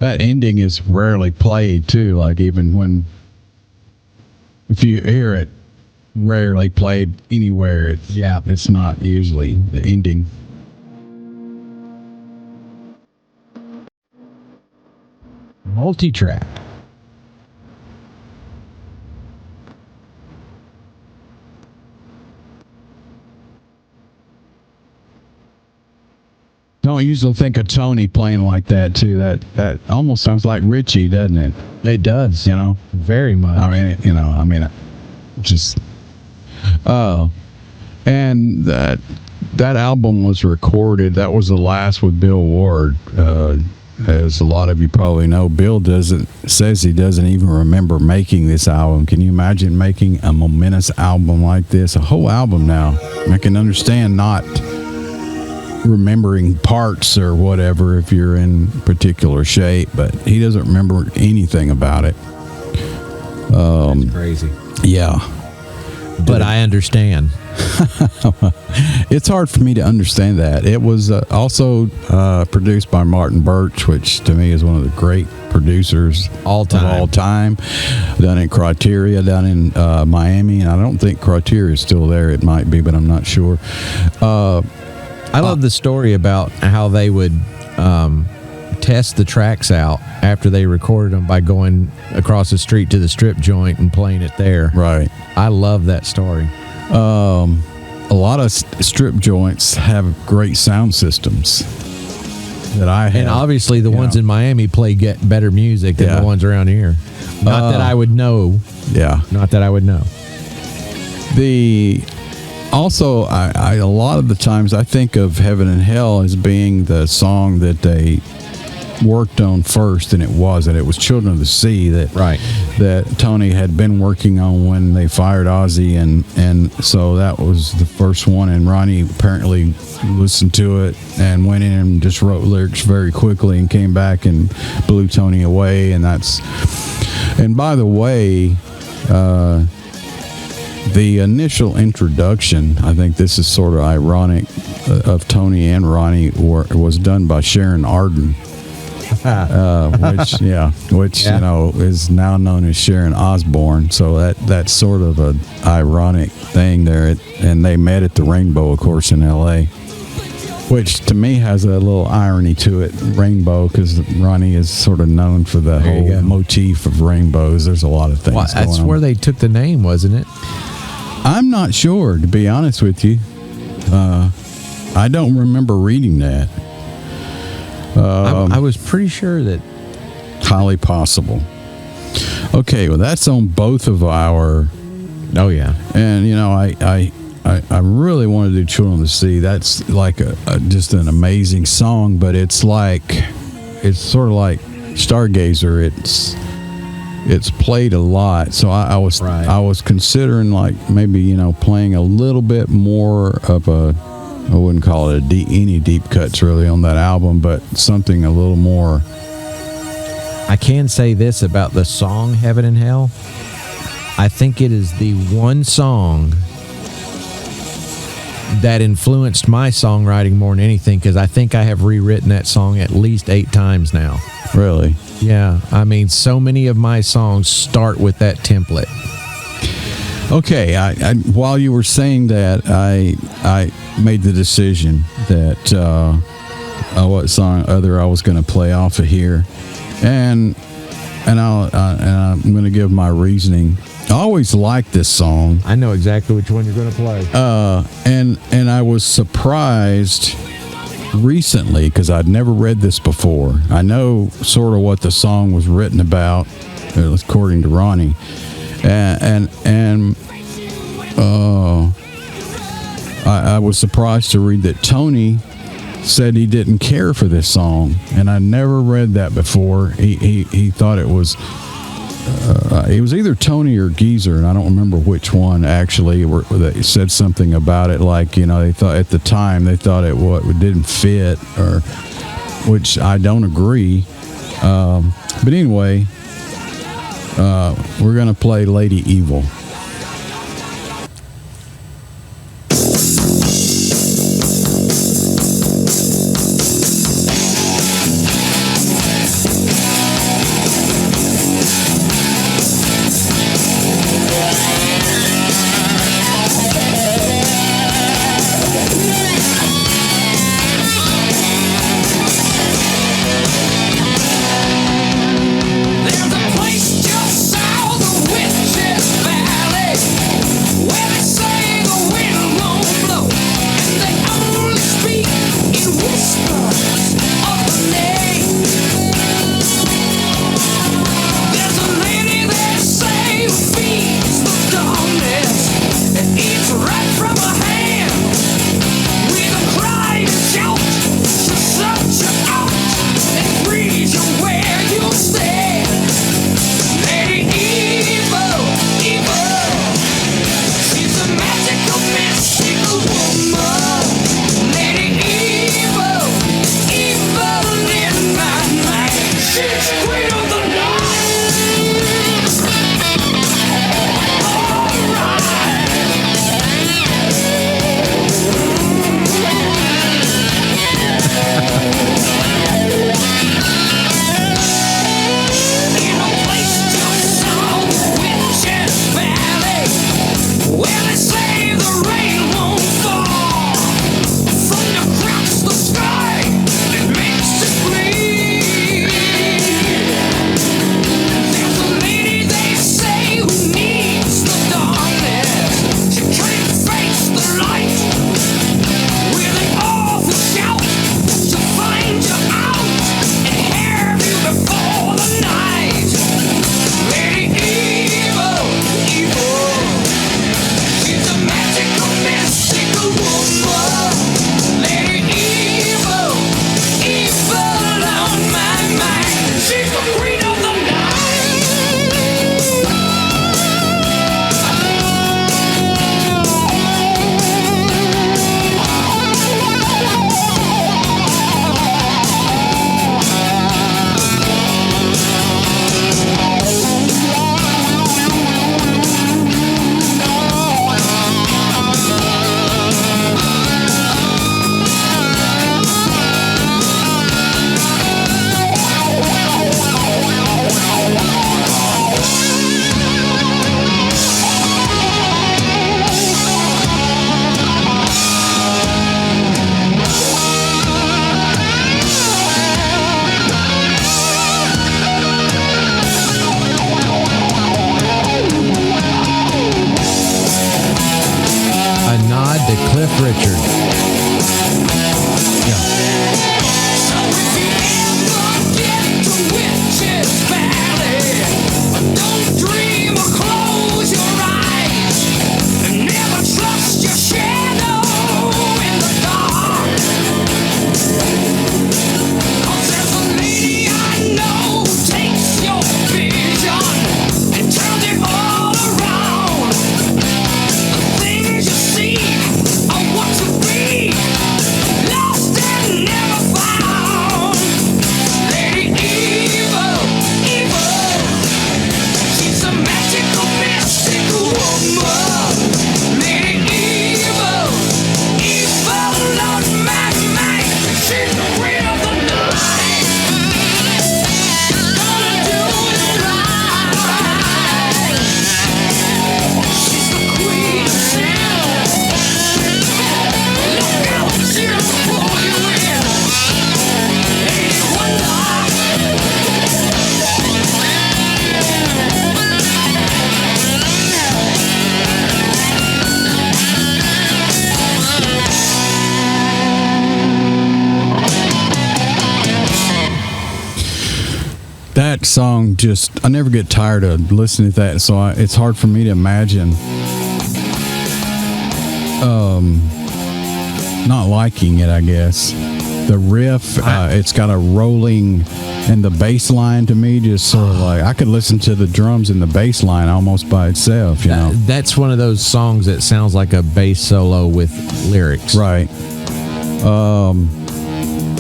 [SPEAKER 2] That ending is rarely played too. Like even if you hear it, rarely played anywhere. It's not usually the ending.
[SPEAKER 1] Multi-track.
[SPEAKER 2] Don't usually think of Tony playing like that too. That almost sounds like Richie, doesn't it?
[SPEAKER 1] It does.
[SPEAKER 2] You know,
[SPEAKER 1] Very much.
[SPEAKER 2] I mean, just. Oh, and that album was recorded. That was the last with Bill Ward. As a lot of you probably know, Bill says he doesn't even remember making this album. Can you imagine making a momentous album like this? A whole album now. I can understand not remembering parts or whatever if you're in particular shape, but he doesn't remember anything about it.
[SPEAKER 1] That's crazy.
[SPEAKER 2] Yeah.
[SPEAKER 1] But I understand.
[SPEAKER 2] It's hard for me to understand that. It was also produced by Martin Birch, which to me is one of the great producers
[SPEAKER 1] All time.
[SPEAKER 2] Done in Criteria, down in Miami, and I don't think Criteria is still there. It might be, but I'm not sure.
[SPEAKER 1] I love the story about how they would test the tracks out after they recorded them by going across the street to the strip joint and playing it there.
[SPEAKER 2] Right.
[SPEAKER 1] I love that story.
[SPEAKER 2] A lot of strip joints have great sound systems that I have.
[SPEAKER 1] And obviously the ones in Miami play get better music than the ones around here. Not that I would know.
[SPEAKER 2] Yeah.
[SPEAKER 1] Not that I would know.
[SPEAKER 2] Also, I a lot of the times I think of Heaven and Hell as being the song that they worked on first, and it wasn't. It was Children of the Sea that Tony had been working on when they fired Ozzy, and so that was the first one, and Ronnie apparently listened to it and went in and just wrote lyrics very quickly and came back and blew Tony away. And by the way, the initial introduction, I think this is sort of ironic, of Tony and Ronnie was done by Sharon Arden, which you know is now known as Sharon Osbourne. So that's sort of an ironic thing there. And they met at the Rainbow, of course, in L.A., which to me has a little irony to it. Rainbow, because Ronnie is sort of known for the whole motif of rainbows. There's a lot of things. Well,
[SPEAKER 1] that's where they took the name, wasn't it?
[SPEAKER 2] I'm not sure, to be honest with you. I don't remember reading that.
[SPEAKER 1] I was pretty sure that.
[SPEAKER 2] Highly possible. Okay, well, that's on both of our.
[SPEAKER 1] Oh yeah,
[SPEAKER 2] and you know, I really want to do Children of the Sea. That's like just an amazing song, but it's sort of like Stargazer. It's played a lot, so I was considering like maybe, you know, playing a little bit more of I wouldn't call it any deep cuts really on that album, but something a little more.
[SPEAKER 1] I can say this about the song Heaven and Hell. I think it is the one song that influenced my songwriting more than anything, because I think I have rewritten that song at least 8 times now.
[SPEAKER 2] Really?
[SPEAKER 1] Yeah. I mean, so many of my songs start with that template.
[SPEAKER 2] Okay. I while you were saying that, I made the decision that what song I was going to play off of here, and I'm going to give my reasoning. I always liked this song.
[SPEAKER 1] I know exactly which one you're going to play.
[SPEAKER 2] And I was surprised recently because I'd never read this before. I know sort of what the song was written about, according to Ronnie, I was surprised to read that Tony said he didn't care for this song, and I never read that before. He thought it was. It was either Tony or Geezer, and I don't remember which one actually. That said something about it, like, you know, they thought at the time it didn't fit, or which I don't agree. But anyway, we're gonna play Lady Evil. song I never get tired of listening to that. So it's hard for me to imagine not liking it, I guess. The riff, it's got a rolling, and the bass line to me just sort of like, I could listen to the drums and the bass line almost by itself, you know.
[SPEAKER 1] That's one of those songs that sounds like a bass solo with lyrics.
[SPEAKER 2] Right.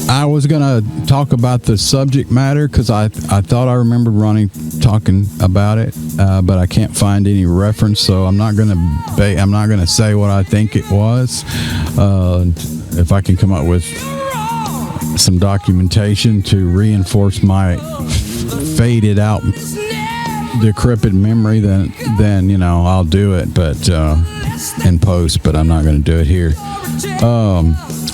[SPEAKER 2] I was going to talk about the subject matter because I thought I remembered Ronnie talking about it, but I can't find any reference, so I'm not going to say what I think it was. If I can come up with some documentation to reinforce my faded out, decrepit memory, then you know, I'll do it, but in post. But I'm not going to do it here.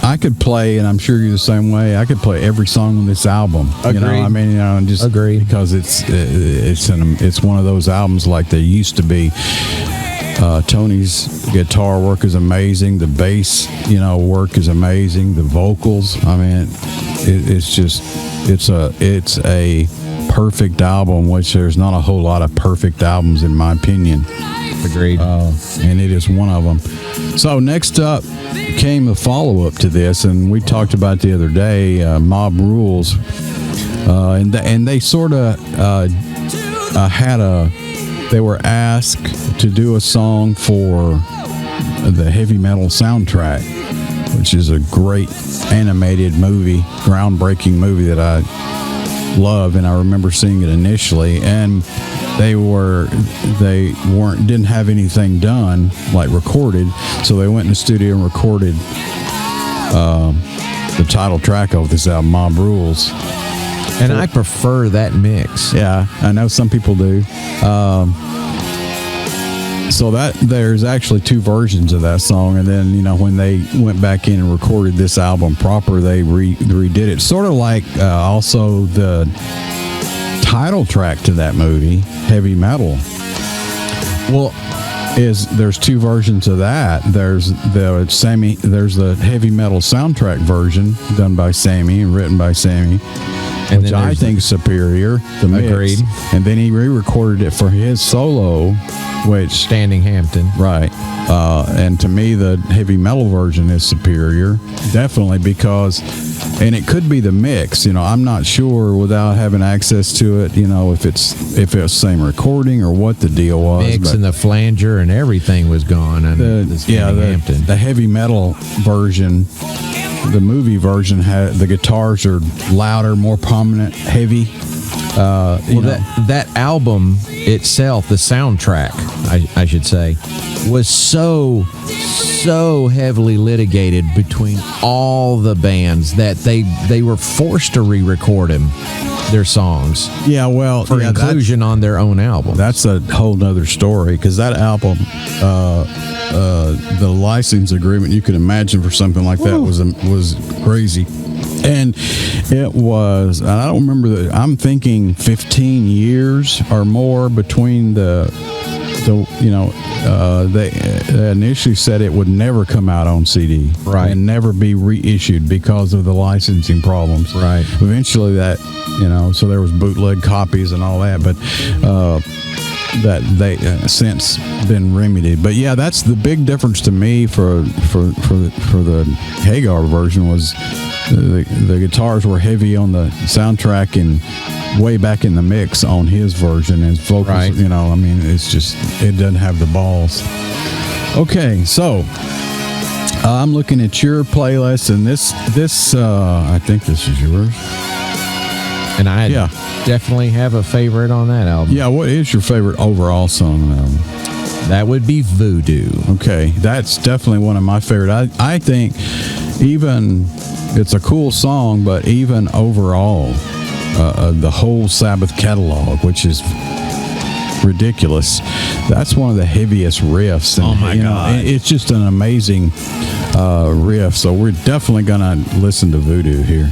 [SPEAKER 2] I could play, and I'm sure you're the same way, I could play every song on this album.
[SPEAKER 1] Agreed.
[SPEAKER 2] You know, I mean, you know, just
[SPEAKER 1] Agreed.
[SPEAKER 2] because it's one of those albums like they used to be. Tony's guitar work is amazing. The bass, you know, work is amazing. The vocals, I mean, it's a perfect album, which there's not a whole lot of perfect albums in my opinion.
[SPEAKER 1] Agreed.
[SPEAKER 2] And it is one of them. So next up came a follow-up to this, and we talked about the other day, Mob Rules, and they sort of they were asked to do a song for the heavy metal soundtrack, which is a great animated movie, groundbreaking movie that I love, and I remember seeing it initially, and didn't have anything done, like recorded, so they went in the studio and recorded the title track of this album, Mob Rules.
[SPEAKER 1] And I prefer that mix.
[SPEAKER 2] Yeah, I know some people do. So that there's actually two versions of that song, and then, you know, when they went back in and recorded this album proper, they redid it. Sort of like also the title track to that movie, Heavy Metal. Well, there's two versions of that. There's the Heavy Metal soundtrack version done by Sammy and written by Sammy, and which I think is superior. The mix.
[SPEAKER 1] Agreed.
[SPEAKER 2] And then he re-recorded it for his solo, which
[SPEAKER 1] Standing Hampton.
[SPEAKER 2] Right. And to me, the heavy metal version is superior, definitely, because, and it could be the mix, you know, I'm not sure without having access to it, you know, if it's the same recording or what the deal was.
[SPEAKER 1] Mix and the flanger and everything was gone. And
[SPEAKER 2] the heavy metal version, the movie version, the guitars are louder, more prominent, heavy.
[SPEAKER 1] That album itself, the soundtrack, I should say, was so heavily litigated between all the bands that they were forced to re-record their songs.
[SPEAKER 2] Yeah, well,
[SPEAKER 1] for inclusion on their own album.
[SPEAKER 2] That's a whole nother story, because that album, the license agreement, you can imagine, for something like that was crazy. And it was, and I don't remember I'm thinking 15 years or more between they initially said it would never come out on CD,
[SPEAKER 1] right,
[SPEAKER 2] and never be reissued because of the licensing problems,
[SPEAKER 1] right.
[SPEAKER 2] Eventually that, you know, so there was bootleg copies and all that, but that they since been remedied. But yeah, that's the big difference to me for the Hagar version, was the guitars were heavy on the soundtrack and way back in the mix on his version, and vocals, right. You know, I mean, it's just, it doesn't have the balls. Okay, so I'm looking at your playlist, and this I think this is yours.
[SPEAKER 1] And I definitely have a favorite on that album.
[SPEAKER 2] Yeah, what is your favorite overall song on the album?
[SPEAKER 1] That would be Voodoo.
[SPEAKER 2] Okay, that's definitely one of my favorite. I think even, it's a cool song, but even overall, the whole Sabbath catalog, which is ridiculous, that's one of the heaviest riffs. And,
[SPEAKER 1] oh my God.
[SPEAKER 2] It's just an amazing riff. So we're definitely going to listen to Voodoo here.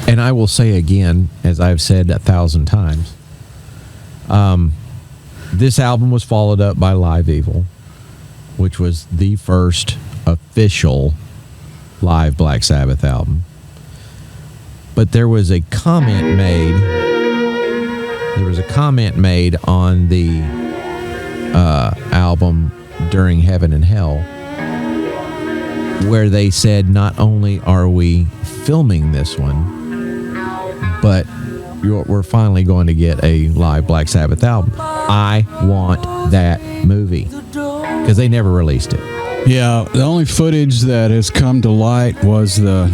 [SPEAKER 1] And I will say again, as I've said 1,000 times, this album was followed up by Live Evil, which was the first official live Black Sabbath album. But there was a comment made. There was a comment made on the album during Heaven and Hell, where they said, not only are we filming this one, but we're finally going to get a live Black Sabbath album. I want that movie, because they never released it.
[SPEAKER 2] Yeah, the only footage that has come to light was the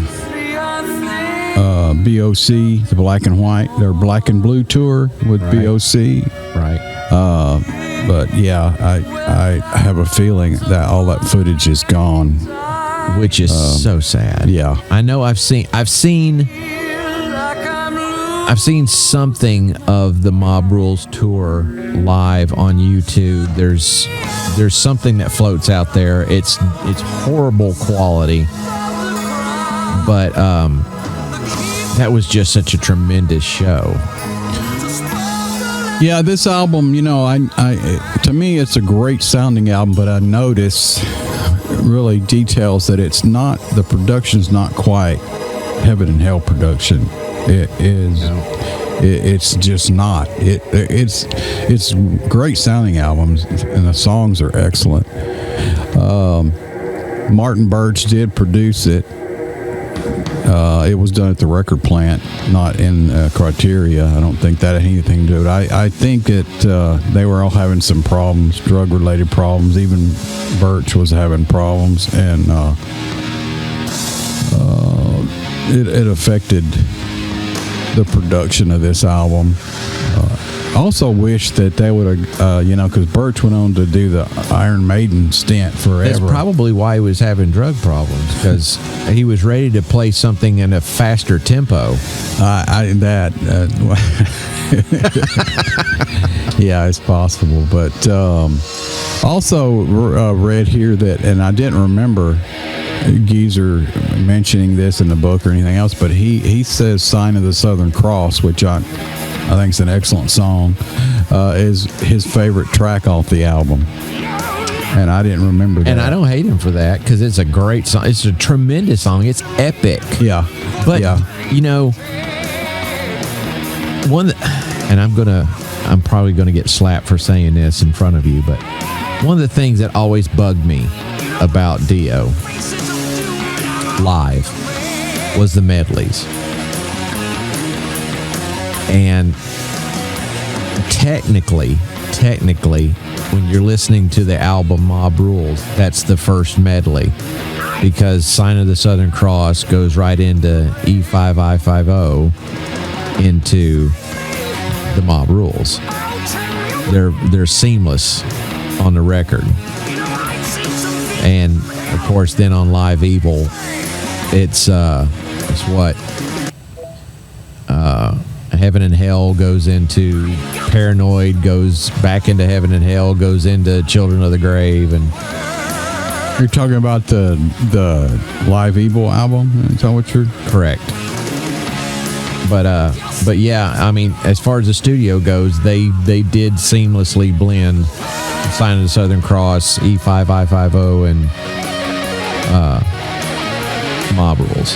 [SPEAKER 2] BOC, the black and white, their black and blue tour with BOC.
[SPEAKER 1] Right.
[SPEAKER 2] But yeah, I have a feeling that all that footage is gone,
[SPEAKER 1] which is so sad.
[SPEAKER 2] Yeah,
[SPEAKER 1] I know. I've seen something of the Mob Rules tour live on YouTube. There's something that floats out there. It's horrible quality, but that was just such a tremendous show.
[SPEAKER 2] Yeah, this album, you know, I to me it's a great sounding album, but I notice really details that it's not, the production's not quite Heaven and Hell production. It is. No. It's just not. It's great sounding albums, and the songs are excellent. Martin Birch did produce it. It was done at the record plant, not in Criteria. I don't think that had anything to do with it. I think that they were all having some problems, drug-related problems. Even Birch was having problems, and it affected the production of this album. Also wish that they would have, because Birch went on to do the Iron Maiden stint forever.
[SPEAKER 1] That's probably why he was having drug problems, because he was ready to play something in a faster tempo.
[SPEAKER 2] Yeah, it's possible. But also read here that, and I didn't remember Geezer mentioning this in the book or anything else, but he says Sign of the Southern Cross, which I think is an excellent song, is his favorite track off the album. And I didn't remember that.
[SPEAKER 1] And I don't hate him for that, because it's a great song. It's a tremendous song. It's epic.
[SPEAKER 2] Yeah.
[SPEAKER 1] But, and I'm probably going to get slapped for saying this in front of you, but one of the things that always bugged me about Dio live was the medleys. And technically, when you're listening to the album Mob Rules, that's the first medley, because Sign of the Southern Cross goes right into E5I50 into the Mob Rules. They're seamless on the record. And of course, then on Live Evil, it's what Heaven and Hell goes into Paranoid, goes back into Heaven and Hell, goes into Children of the Grave. And
[SPEAKER 2] you're talking about the Live Evil album? Is that what you're...
[SPEAKER 1] Correct. But yeah, I mean, as far as the studio goes, they did seamlessly blend Sign of the Southern Cross, E5, I50, and Mob Rules.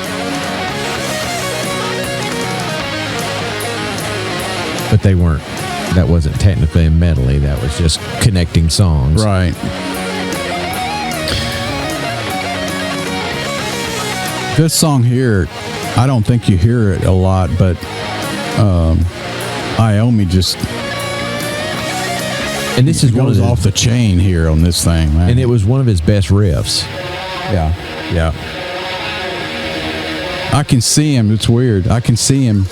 [SPEAKER 1] But they weren't. That wasn't technically medley. That was just connecting songs.
[SPEAKER 2] Right. This song here, I don't think you hear it a lot, but Iommi just
[SPEAKER 1] and this is one
[SPEAKER 2] goes
[SPEAKER 1] of
[SPEAKER 2] off the chain here on this thing, man.
[SPEAKER 1] And it was one of his best riffs.
[SPEAKER 2] Yeah. I can see him. It's weird. I can see him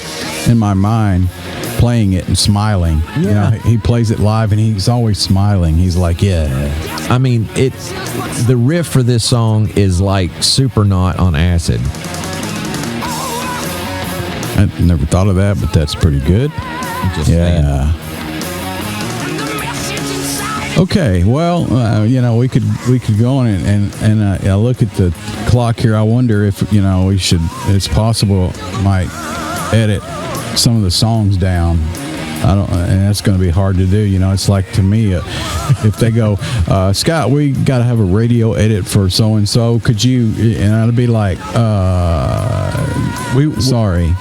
[SPEAKER 2] in my mind playing it and smiling.
[SPEAKER 1] Yeah.
[SPEAKER 2] You know, he plays it live and he's always smiling. He's like, yeah.
[SPEAKER 1] I mean, the riff for this song is like Supernaut on acid.
[SPEAKER 2] I never thought of that, but that's pretty good.
[SPEAKER 1] Just saying.
[SPEAKER 2] Okay, well, we could go on and I look at the clock here. I wonder if we should. It's possible might edit some of the songs down. And that's going to be hard to do. It's like, to me, if they go, Scott, we got to have a radio edit for so and so. Could you? And I'd be like, sorry.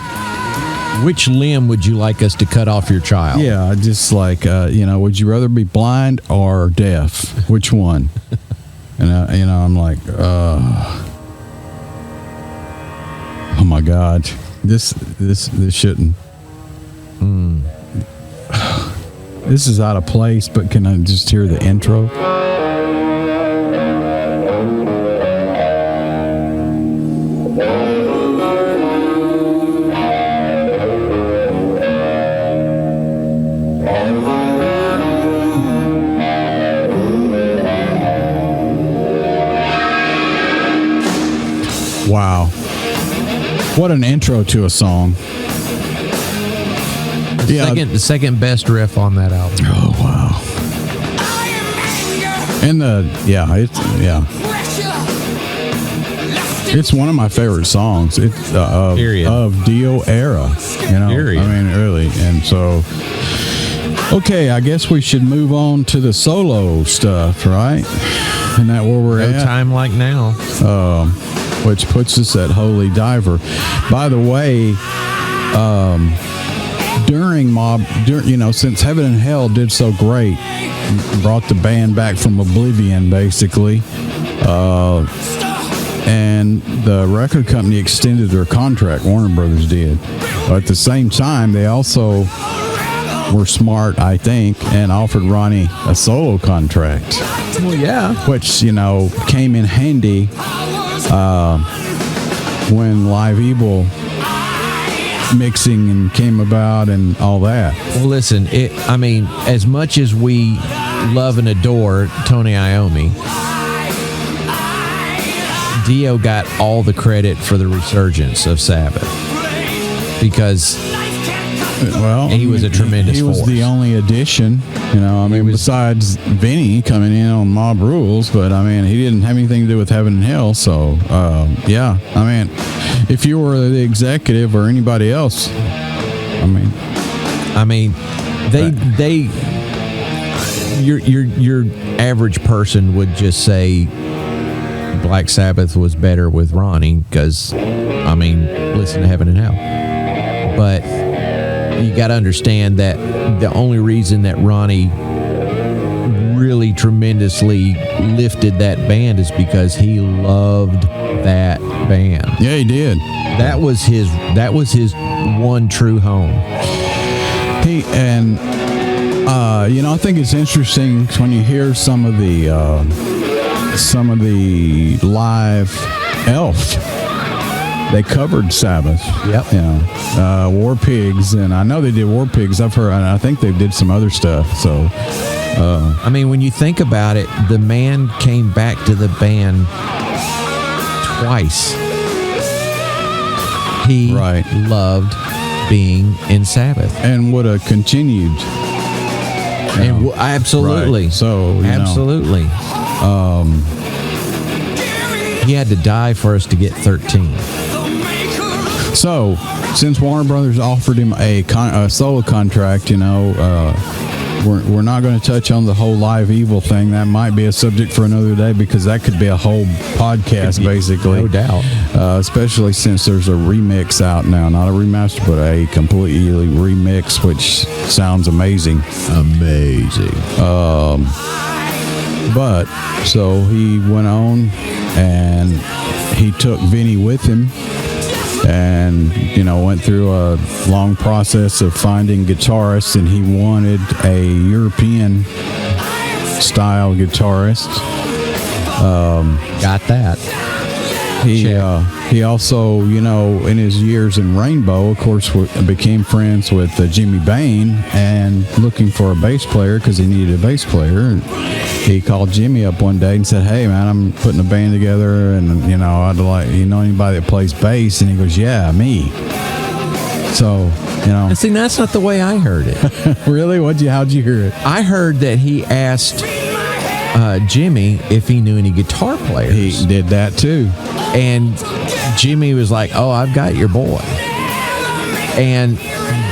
[SPEAKER 1] Which limb would you like us to cut off your child?
[SPEAKER 2] Yeah, just like, would you rather be blind or deaf? Which one? And, I'm like, oh my God, this shouldn't. This is out of place, but can I just hear the intro? Wow. What an intro to a song.
[SPEAKER 1] The second best riff on that album.
[SPEAKER 2] Oh, wow. And it's one of my favorite songs. It's of Dio era.
[SPEAKER 1] Period.
[SPEAKER 2] I mean, really. And so, okay, I guess we should move on to the solo stuff, right? Isn't that where we're at?
[SPEAKER 1] No time like now.
[SPEAKER 2] Which puts us at Holy Diver. By the way, since Heaven and Hell did so great, brought the band back from oblivion, basically, and the record company extended their contract, Warner Brothers did. But at the same time, they also were smart, I think, and offered Ronnie a solo contract.
[SPEAKER 1] Well, yeah.
[SPEAKER 2] Which, came in handy when Live Evil mixing and came about and all that.
[SPEAKER 1] Well, listen, as much as we love and adore Tony Iommi, Dio got all the credit for the resurgence of Sabbath because he was a tremendous
[SPEAKER 2] force. He was the only addition, besides Vinny coming in on Mob Rules, but he didn't have anything to do with Heaven and Hell. So, if you were the executive or anybody else,
[SPEAKER 1] your average person would just say Black Sabbath was better with Ronnie because, listen to Heaven and Hell. But you got to understand that the only reason that Ronnie really tremendously lifted that band is because he loved that band.
[SPEAKER 2] Yeah, he did.
[SPEAKER 1] That was his one true home.
[SPEAKER 2] I think it's interesting when you hear some of the live Elf. They covered Sabbath.
[SPEAKER 1] Yep.
[SPEAKER 2] War Pigs, and I know they did War Pigs. I've heard, and I think they did some other stuff. So,
[SPEAKER 1] when you think about it, the man came back to the band twice. He loved being in Sabbath,
[SPEAKER 2] and would have continued.
[SPEAKER 1] Absolutely.
[SPEAKER 2] Right. So,
[SPEAKER 1] absolutely. He had to die for us to get 13.
[SPEAKER 2] So, since Warner Brothers offered him a solo contract, we're not going to touch on the whole Live Evil thing. That might be a subject for another day, because that could be a whole podcast, basically.
[SPEAKER 1] No doubt.
[SPEAKER 2] Especially since there's a remix out now, not a remaster, but a completely remix, which sounds amazing.
[SPEAKER 1] Amazing.
[SPEAKER 2] But so he went on and he took Vinny with him, and went through a long process of finding guitarists, and he wanted a European style guitarist.
[SPEAKER 1] Got that.
[SPEAKER 2] He also, in his years in Rainbow, of course, became friends with Jimmy Bain, and looking for a bass player because he needed a bass player. And he called Jimmy up one day and said, "Hey, man, I'm putting a band together, and I'd like, anybody that plays bass?" And he goes, "Yeah, me." So,
[SPEAKER 1] And see, that's not the way I heard it.
[SPEAKER 2] Really? How'd you hear it?
[SPEAKER 1] I heard that he asked Jimmy if he knew any guitar players.
[SPEAKER 2] He did that too.
[SPEAKER 1] And Jimmy was like, "Oh, I've got your boy." And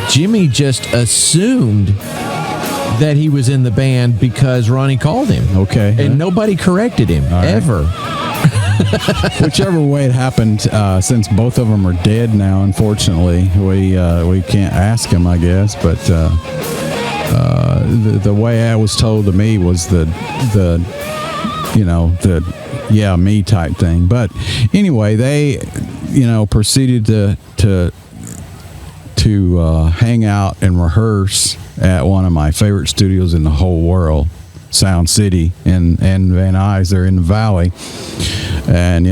[SPEAKER 1] Jimmy just assumed that he was in the band because Ronnie called him.
[SPEAKER 2] Okay.
[SPEAKER 1] And nobody corrected him, ever.
[SPEAKER 2] Whichever way it happened, since both of them are dead now, unfortunately, we can't ask him, I guess. But the way I was told to me was the yeah, me type thing. But anyway, they proceeded to hang out and rehearse at one of my favorite studios in the whole world, Sound City in Van Nuys. They're in the Valley, and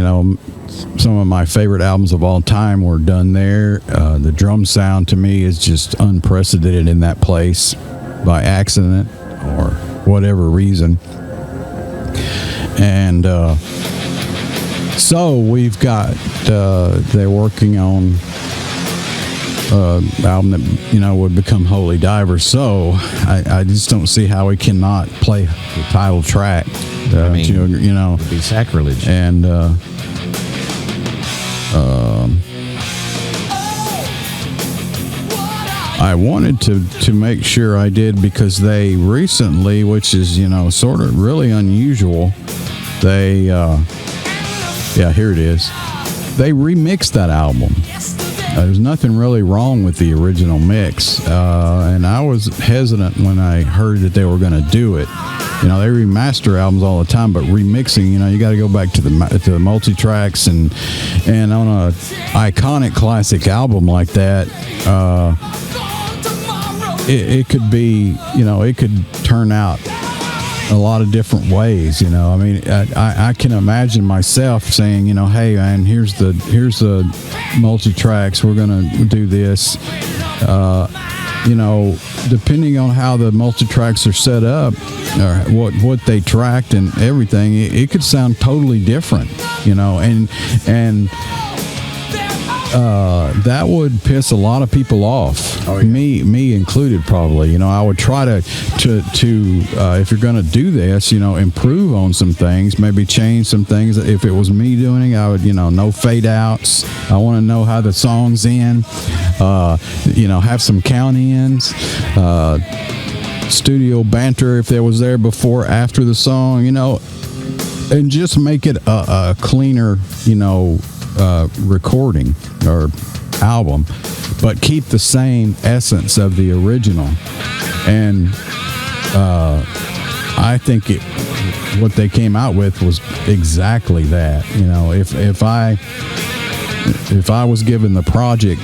[SPEAKER 2] some of my favorite albums of all time were done there. The drum sound to me is just unprecedented in that place, by accident or whatever reason. And so we've got they're working on album that would become Holy Diver. So I just don't see how we cannot play the title track.
[SPEAKER 1] It'd be sacrilege.
[SPEAKER 2] And I wanted to make sure I did, because they recently, which is sort of really unusual, they here it is. They remixed that album. There's nothing really wrong with the original mix, and I was hesitant when I heard that they were going to do it. They remaster albums all the time, but remixing, you got to go back to the multi-tracks, and on a iconic classic album like that, it could be, it could turn out a lot of different ways. I can imagine myself saying, "Hey, man, here's the multi-tracks, we're gonna do this." Depending on how the multi-tracks are set up, or what they tracked and everything, it could sound totally different. And that would piss a lot of people off. Oh, yeah. Me included, probably. I would try to if you're going to do this, improve on some things, maybe change some things. If it was me doing it, I would, no fade outs. I want to know how the song's in. Have some count ins. Studio banter if there was there before, after the song, and just make it a cleaner, recording or album, but keep the same essence of the original. And I think what they came out with was exactly that. If I was given the project,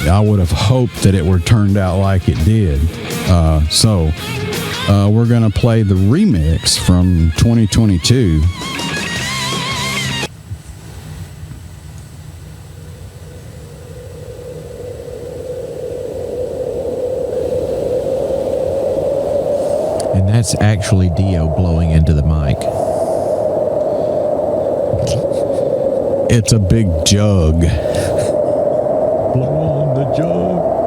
[SPEAKER 2] I would have hoped that it would turned out like it did. So we're gonna play the remix from 2022.
[SPEAKER 1] And that's actually Dio blowing into the mic.
[SPEAKER 2] It's a big jug.
[SPEAKER 1] Blow on the jug.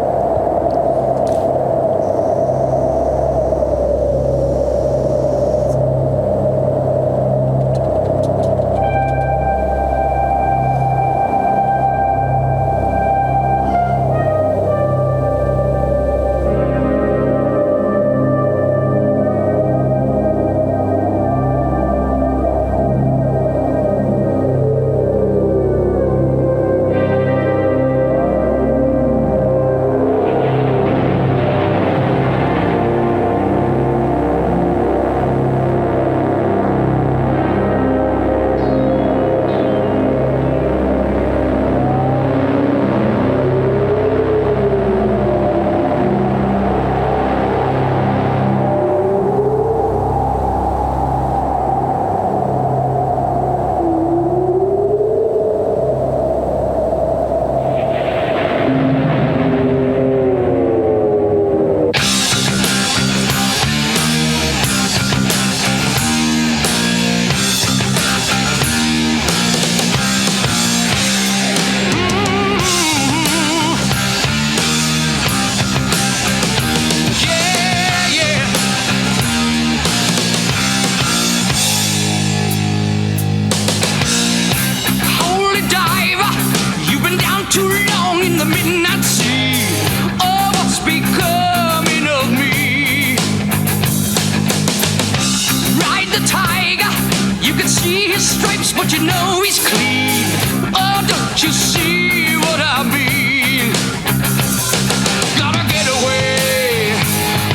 [SPEAKER 3] the tiger. You can see his stripes, but you know he's clean. Oh, don't you see what I mean? Gotta get away,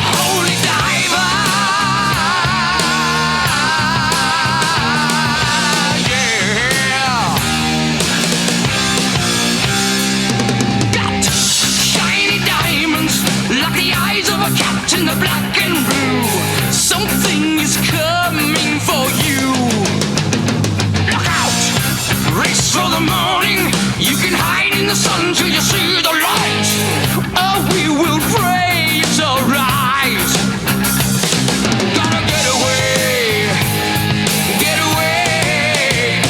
[SPEAKER 3] holy diver. Yeah. Got shiny diamonds like the eyes of a cat in the black and blue. Something is coming for you. Look out! Race for the morning. You can hide in the sun till you see the light. Oh, we will pray it's alright. Gotta get away. Get away.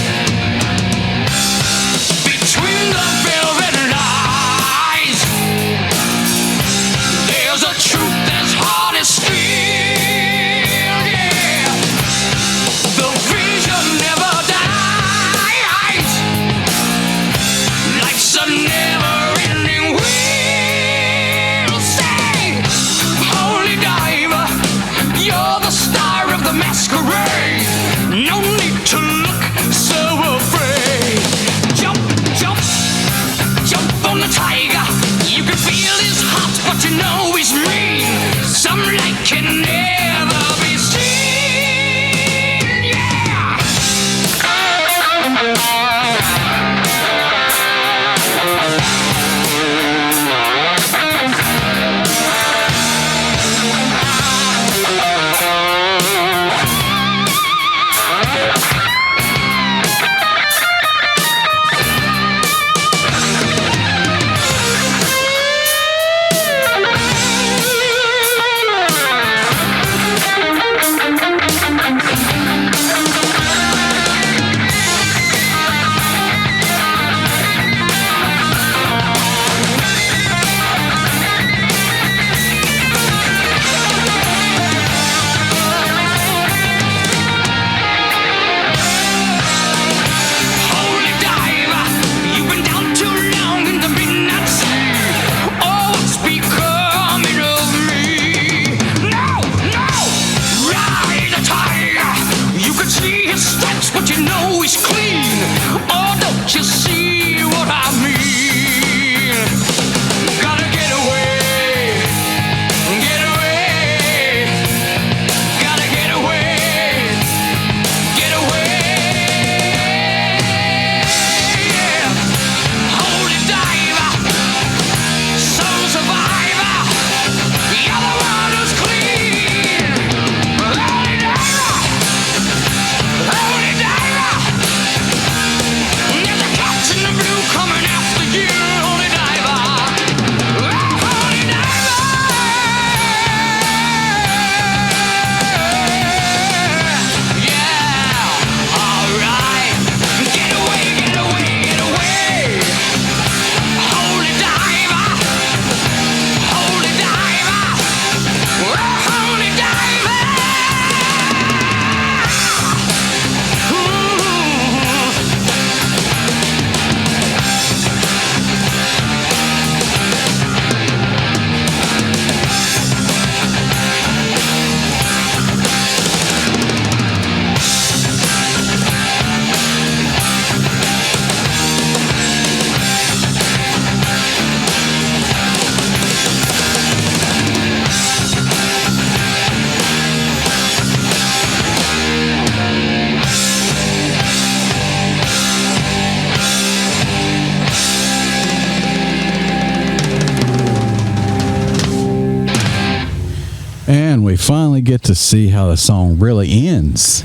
[SPEAKER 3] Between the velvet lies, there's a truth as hard as steel. No need to look so afraid. Jump, jump, jump on the tiger. You can feel his heart, but you know he's mean. Some light can never be seen. Yeah.
[SPEAKER 2] And we finally get to see how the song really ends.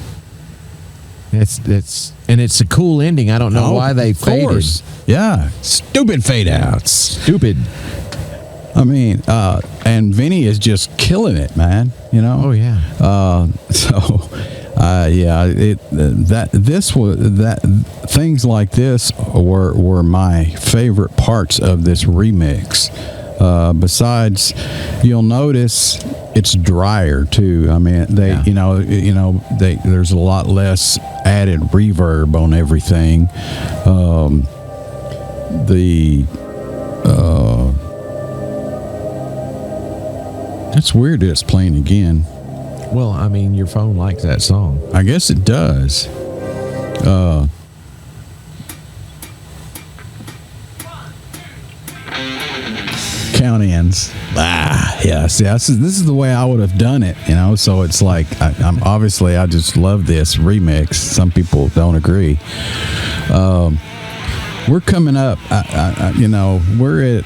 [SPEAKER 1] It's a cool ending. I don't know why they faded.
[SPEAKER 2] Yeah, stupid fade outs.
[SPEAKER 1] Stupid.
[SPEAKER 2] I mean, and Vinny is just killing it, man. You know.
[SPEAKER 1] Oh yeah.
[SPEAKER 2] Things like this were my favorite parts of this remix. Besides, you'll notice it's drier too. I mean, there's a lot less added reverb on everything. That's weird. It's playing again.
[SPEAKER 1] Well, I mean, your phone likes that song.
[SPEAKER 2] I guess it does. Count-ins. Yeah. See, this is the way I would have done it, you know. So it's like I'm obviously I just love this remix. Some people don't agree. We're coming up. You know, we're at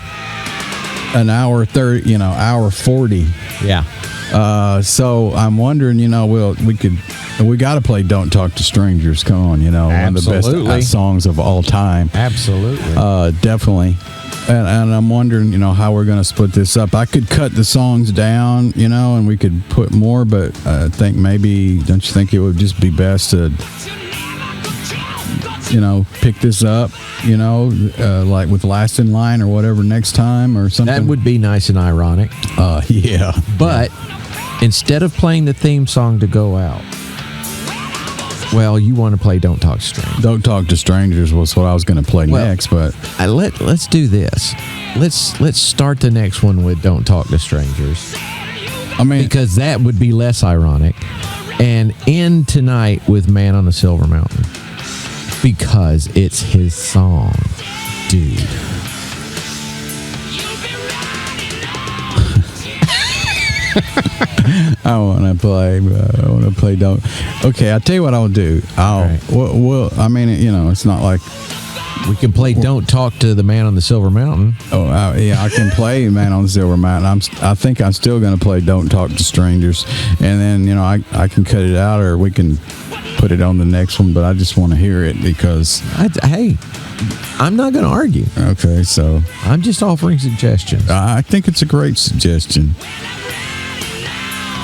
[SPEAKER 2] an hour 30. You know, hour 40.
[SPEAKER 1] Yeah.
[SPEAKER 2] So I'm wondering, you know, we got to play "Don't Talk to Strangers." Come on, you know,
[SPEAKER 1] Absolutely.
[SPEAKER 2] one of the best songs of all time.
[SPEAKER 1] Absolutely.
[SPEAKER 2] Definitely. And I'm wondering, you know, how we're going to split this up. I could cut the songs down, you know, and we could put more, but I think maybe, don't you think it would just be best to, you know, pick this up, you know, like with Last in Line or whatever next time or something?
[SPEAKER 1] That would be nice and ironic.
[SPEAKER 2] Yeah.
[SPEAKER 1] But instead of playing the theme song to go out, well, you want to play "Don't Talk to Strangers."
[SPEAKER 2] "Don't Talk to Strangers" was what I was going to play next, but
[SPEAKER 1] let's do this. Let's start the next one with "Don't Talk to Strangers."
[SPEAKER 2] I mean,
[SPEAKER 1] because that would be less ironic, and end tonight with "Man on the Silver Mountain" because it's his song, dude.
[SPEAKER 2] I want to play "Don't." Okay, I'll tell you what I'll do. Well, I mean, you know, it's not like
[SPEAKER 1] we can play "Don't Talk to the Man on the Silver Mountain."
[SPEAKER 2] Yeah, I can play "Man on the Silver Mountain." I think I'm still going to play "Don't Talk to Strangers," and then, you know, I can cut it out or we can put it on the next one. But I just want to hear it because
[SPEAKER 1] hey, I'm not going to argue.
[SPEAKER 2] Okay, so
[SPEAKER 1] I'm just offering suggestions.
[SPEAKER 2] I think it's a great suggestion.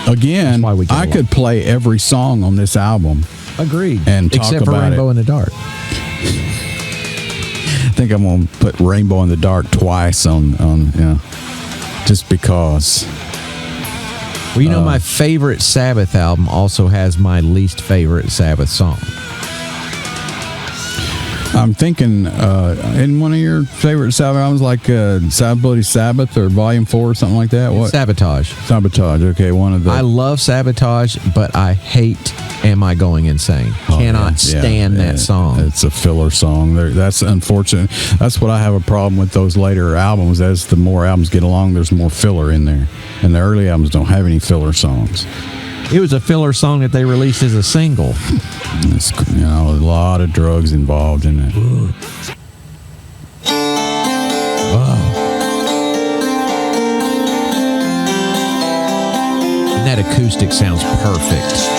[SPEAKER 2] Again, I could play every song on this album.
[SPEAKER 1] Agreed.
[SPEAKER 2] And talk
[SPEAKER 1] except for
[SPEAKER 2] about
[SPEAKER 1] Rainbow in the Dark.
[SPEAKER 2] I think I'm going to put "Rainbow in the Dark" twice on you know, just because.
[SPEAKER 1] Well, you know, my favorite Sabbath album also has my least favorite Sabbath song.
[SPEAKER 2] I'm thinking in one of your favorite Sabbath albums, like Bloody Sabbath or Volume 4 or something like that. What?
[SPEAKER 1] Sabotage.
[SPEAKER 2] Okay, one of the.
[SPEAKER 1] I love Sabotage, but I hate "Am I Going Insane." Cannot stand that song.
[SPEAKER 2] It's a filler song. That's unfortunate. That's what I have a problem with those later albums. As the more albums get along, there's more filler in there, and the early albums don't have any filler songs.
[SPEAKER 1] It was a filler song that they released as a single.
[SPEAKER 2] It's, you know, a lot of drugs involved in it.
[SPEAKER 1] Wow. And that acoustic sounds perfect.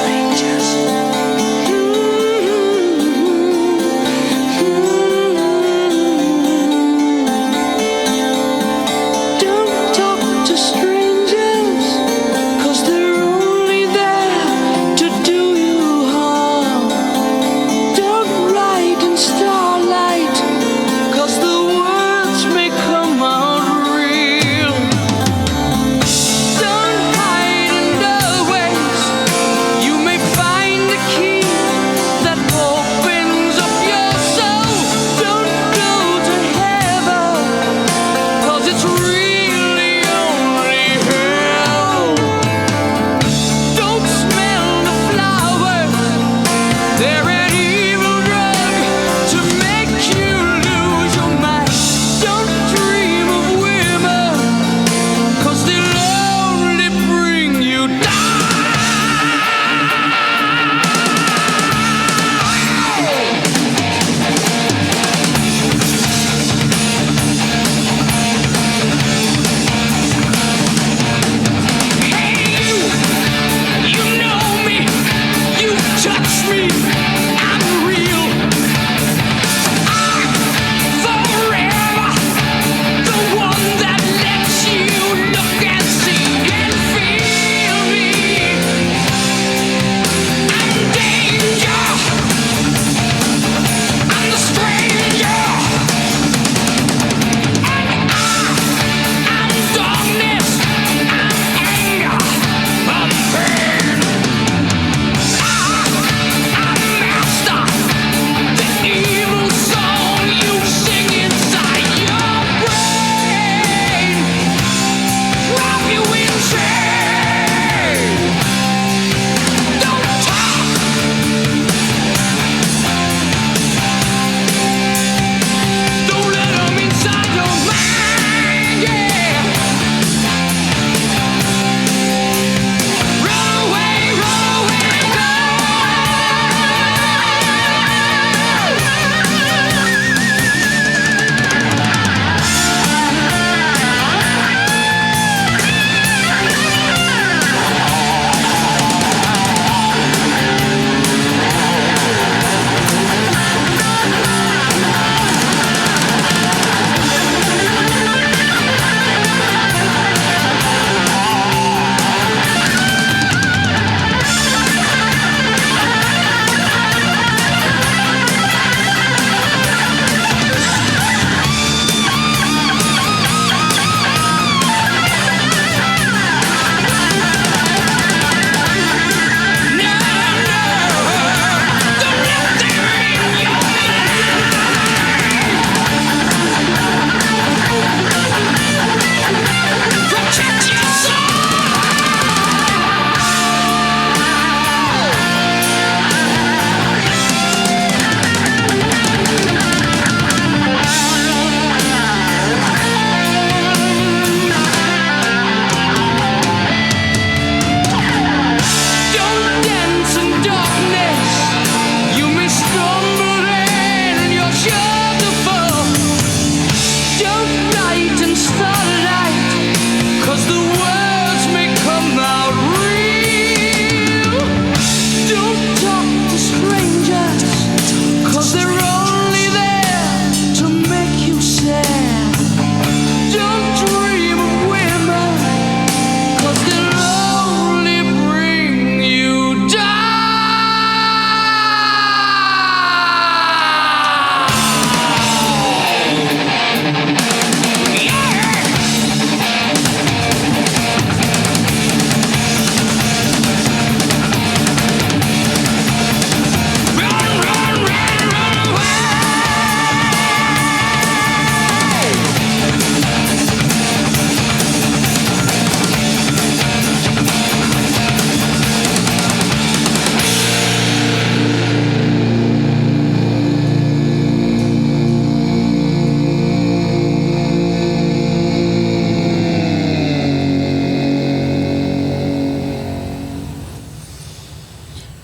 [SPEAKER 3] Touch me.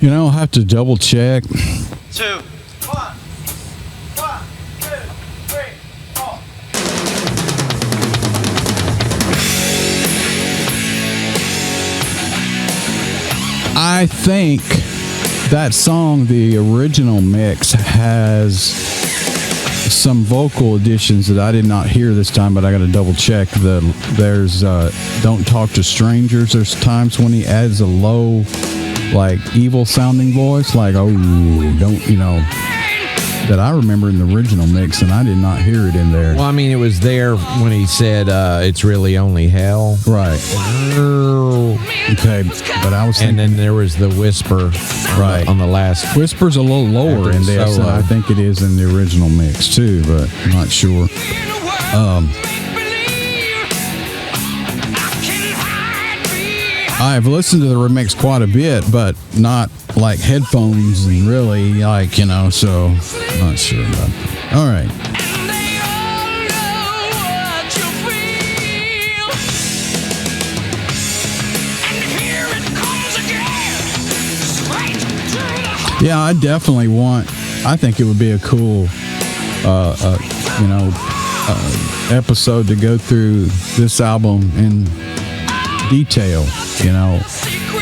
[SPEAKER 2] I'll have to double check.
[SPEAKER 3] 2, 1, 1, 2, 3, 4.
[SPEAKER 2] I think that song, the original mix, has some vocal additions that I did not hear this time, but I got to double check. There's "Don't Talk to Strangers." There's times when he adds a low, like evil sounding voice, like "Oh, don't," that I remember in the original mix, and I did not hear it in there.
[SPEAKER 1] Well, I mean, it was there when he said, "It's really only hell."
[SPEAKER 2] Right. Okay, but I was thinking,
[SPEAKER 1] and then there was the whisper,
[SPEAKER 2] right,
[SPEAKER 1] on the last.
[SPEAKER 2] Whisper's a little lower in this, and I think it is in the original mix too, but I'm not sure. I've listened to the remix quite a bit, but not like headphones and really like, so I'm not sure about that. All right. Yeah, I definitely I think it would be a cool, episode to go through this album in detail,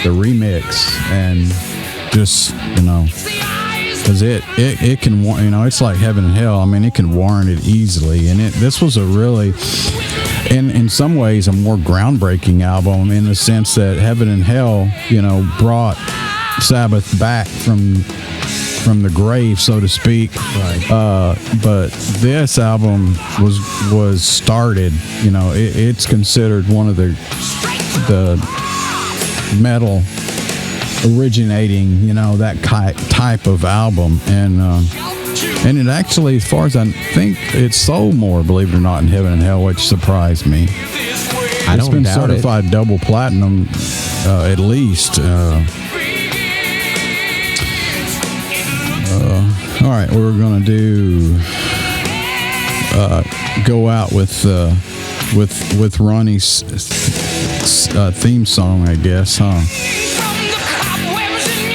[SPEAKER 2] the remix, and just, because it can, it's like heaven and hell. I mean, it can warrant it easily. And this was a really, in some ways, a more groundbreaking album in the sense that Heaven and Hell, brought Sabbath back from the grave, so to speak. Right. But this album was started. It's considered one of the metal originating. That type of album, and it actually, as far as I think, it sold more, believe it or not, in Heaven and Hell, which surprised me. It's been certified double platinum, at least. All right, we're gonna do go out with Ronnie's theme song, I guess, huh?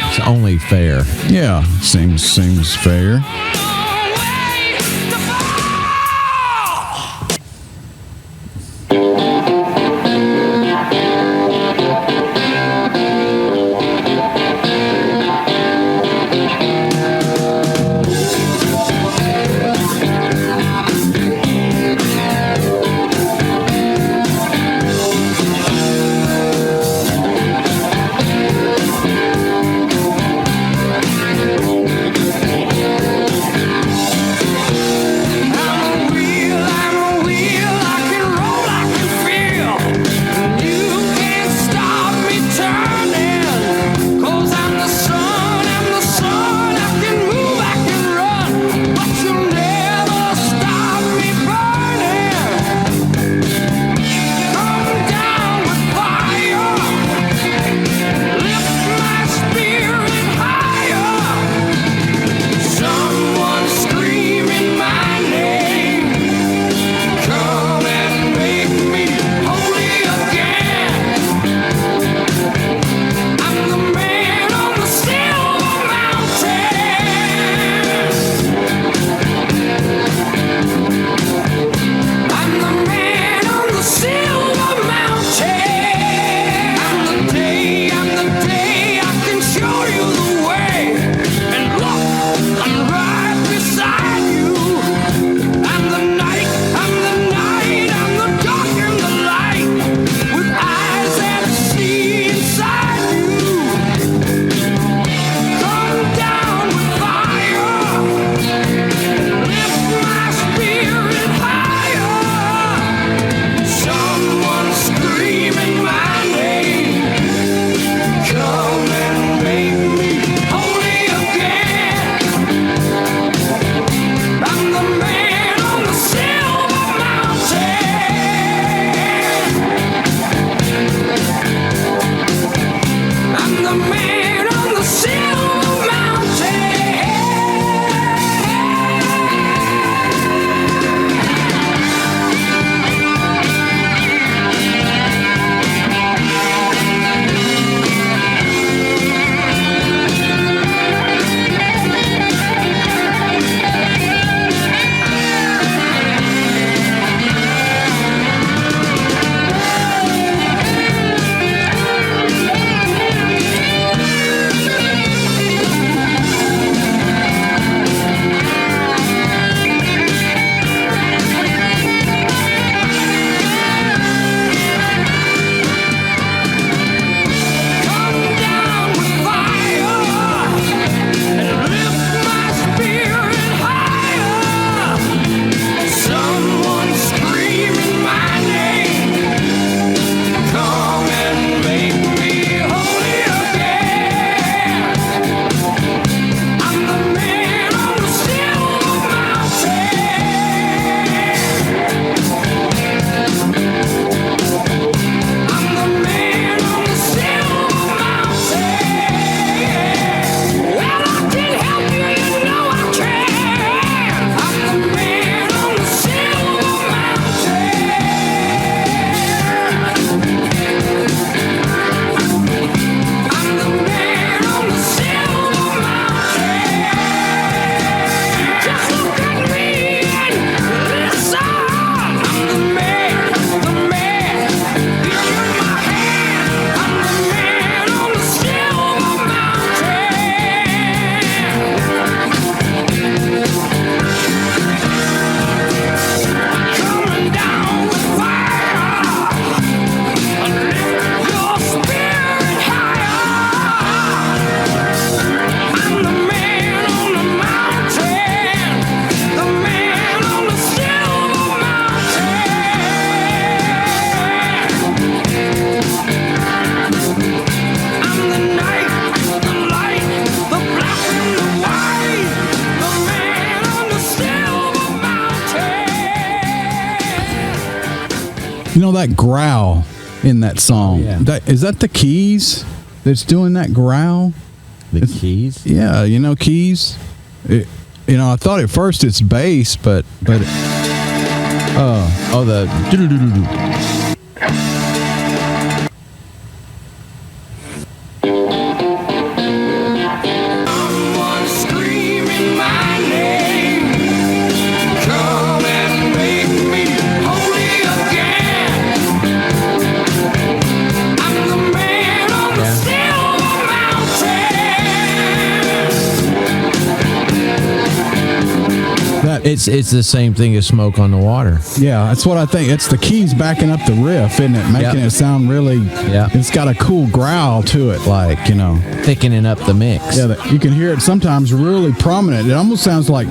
[SPEAKER 1] It's only fair.
[SPEAKER 2] Yeah, seems fair. that growl in that song.
[SPEAKER 1] Yeah.
[SPEAKER 2] Is that the keys that's doing that growl?
[SPEAKER 1] The keys?
[SPEAKER 2] Yeah, keys. I thought at first it's bass, but
[SPEAKER 1] the
[SPEAKER 3] Someone screaming my name. Come and make me holy again. I'm the man on the silver mountain.
[SPEAKER 1] It's the same thing as Smoke on the Water.
[SPEAKER 2] yeah, that's what I think. It's the keys backing up the riff, isn't it? Making it sound really.
[SPEAKER 1] Yeah.
[SPEAKER 2] It's got a cool growl to it,
[SPEAKER 1] Thickening up the mix.
[SPEAKER 2] Yeah, you can hear it sometimes really prominent. It almost sounds like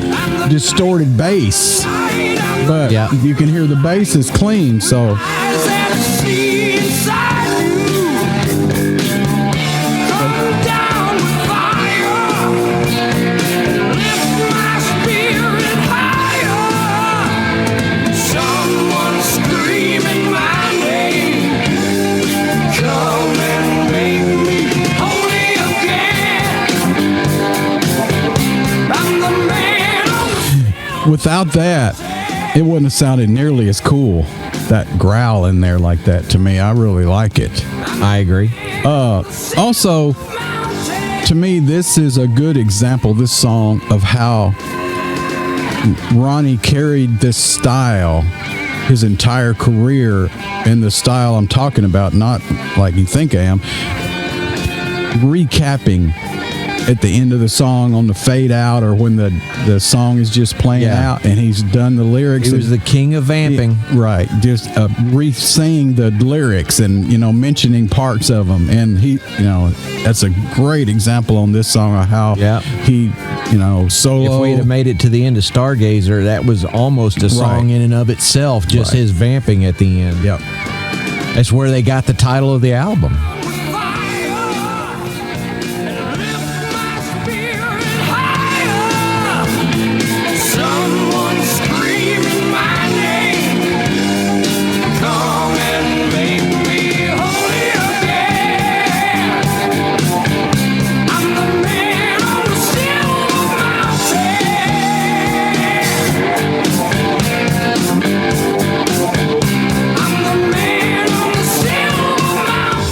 [SPEAKER 2] distorted bass, but you can hear the bass is clean. So
[SPEAKER 3] Eyes that see inside you. Come down with fire. Lift my spirit higher. Someone screaming my name. Come and make me holy again. I'm the man on the
[SPEAKER 2] without that, it wouldn't have sounded nearly as cool. That growl in there like that, to me, I really like it.
[SPEAKER 1] I agree.
[SPEAKER 2] Also, to me, this is a good example, this song, of how Ronnie carried this style his entire career, and the style I'm talking about, not like you think I am, recapping at the end of the song on the fade out, or when the song is just playing out and he's done the lyrics.
[SPEAKER 1] He was the king of vamping.
[SPEAKER 2] Right. Just re-saying the lyrics and, mentioning parts of them. And he, that's a great example on this song of how he, solo.
[SPEAKER 1] If we'd have made it to the end of Stargazer, that was almost a song in and of itself, just his vamping at the end.
[SPEAKER 2] Yep.
[SPEAKER 1] That's where they got the title of the album.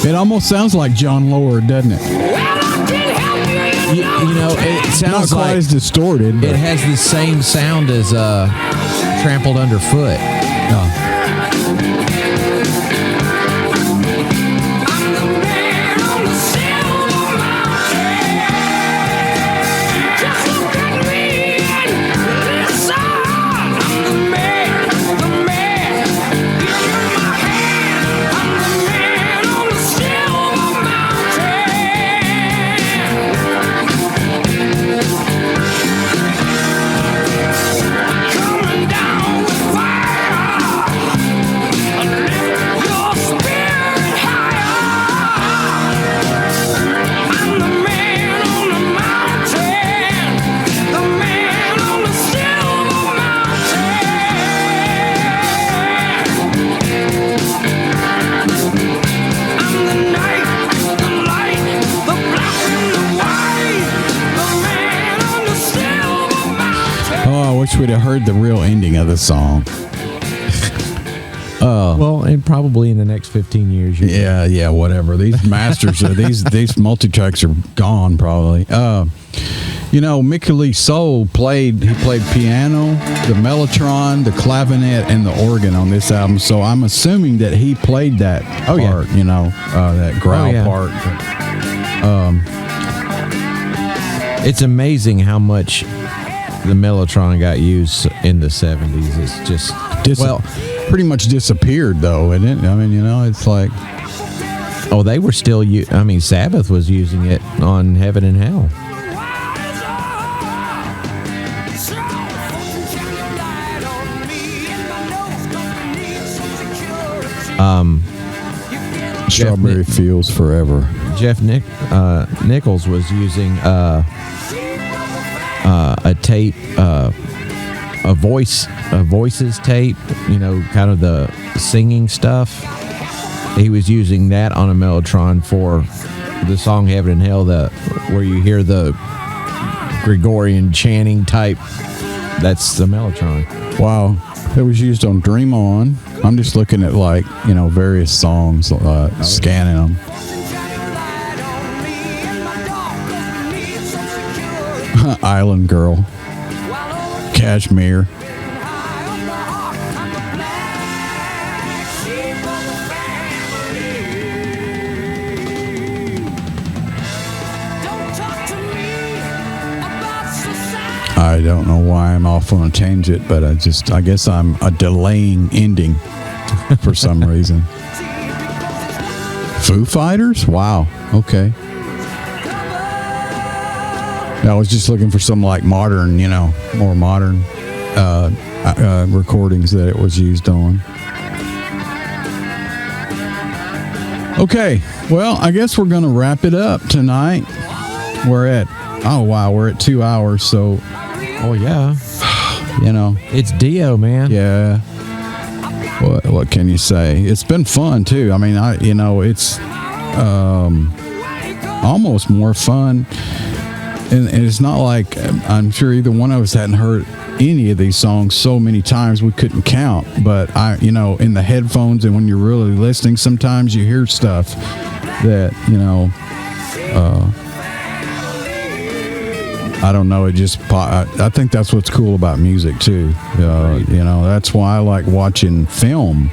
[SPEAKER 2] It almost sounds like John Lord, doesn't it?
[SPEAKER 1] It sounds
[SPEAKER 2] not quite
[SPEAKER 1] like
[SPEAKER 2] as distorted. But
[SPEAKER 1] it has the same sound as Trampled Underfoot.
[SPEAKER 2] Wish we'd have heard the real ending of the song.
[SPEAKER 1] Well, and probably in the next 15 years.
[SPEAKER 2] Yeah, whatever. These masters, these multi-tracks are gone probably. Mickey Lee Soul played piano, the mellotron, the clavinet, and the organ on this album. So I'm assuming that he played that part, that growl part.
[SPEAKER 1] It's amazing how much the mellotron got used in the 70s. It's just
[SPEAKER 2] pretty much disappeared though, isn't it? I mean, it's like,
[SPEAKER 1] they were still Sabbath was using it on Heaven and Hell.
[SPEAKER 2] Strawberry Fields Forever.
[SPEAKER 1] Jeff Nichols was using a tape voices tape, kind of the singing stuff. He was using that on a Mellotron for the song Heaven and Hell, where you hear the Gregorian chanting type. That's the Mellotron.
[SPEAKER 2] Wow. It was used on Dream On. I'm just looking at various songs, scanning them. Island Girl, Kashmir. I don't know why I'm off on a tangent, but I guess I'm a delaying ending for some reason. Foo Fighters? Wow. Okay. I was just looking for some modern, more modern recordings that it was used on. Okay. Well, I guess we're going to wrap it up tonight. We're at 2 hours, so...
[SPEAKER 1] Oh, yeah. It's Dio, man.
[SPEAKER 2] Yeah. What can you say? It's been fun, too. I mean, it's almost more fun. And it's not like, I'm sure either one of us hadn't heard any of these songs so many times we couldn't count. But, in the headphones and when you're really listening, sometimes you hear stuff that, I don't know. I think that's what's cool about music too. That's why I like watching film.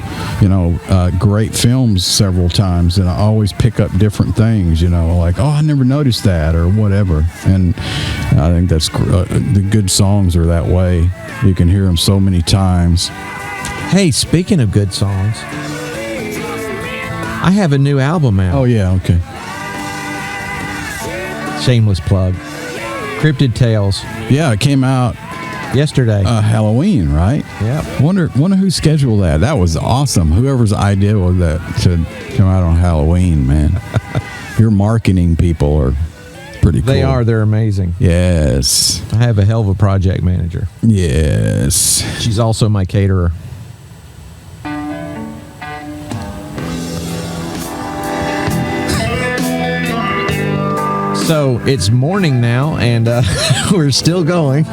[SPEAKER 2] Great films several times, and I always pick up different things. I never noticed that or whatever. And I think that's the good songs are that way. You can hear them so many times.
[SPEAKER 1] Hey, speaking of good songs, I have a new album out.
[SPEAKER 2] Oh yeah, okay.
[SPEAKER 1] Shameless plug. Cryptid Tales.
[SPEAKER 2] Yeah, it came out
[SPEAKER 1] yesterday.
[SPEAKER 2] Halloween, right?
[SPEAKER 1] Yeah.
[SPEAKER 2] Wonder who scheduled that. That was awesome. Whoever's idea was that to come out on Halloween, man. Your marketing people are pretty cool.
[SPEAKER 1] They are. They're amazing.
[SPEAKER 2] Yes.
[SPEAKER 1] I have a hell of a project manager.
[SPEAKER 2] Yes.
[SPEAKER 1] She's also my caterer. So it's morning now, and we're still going.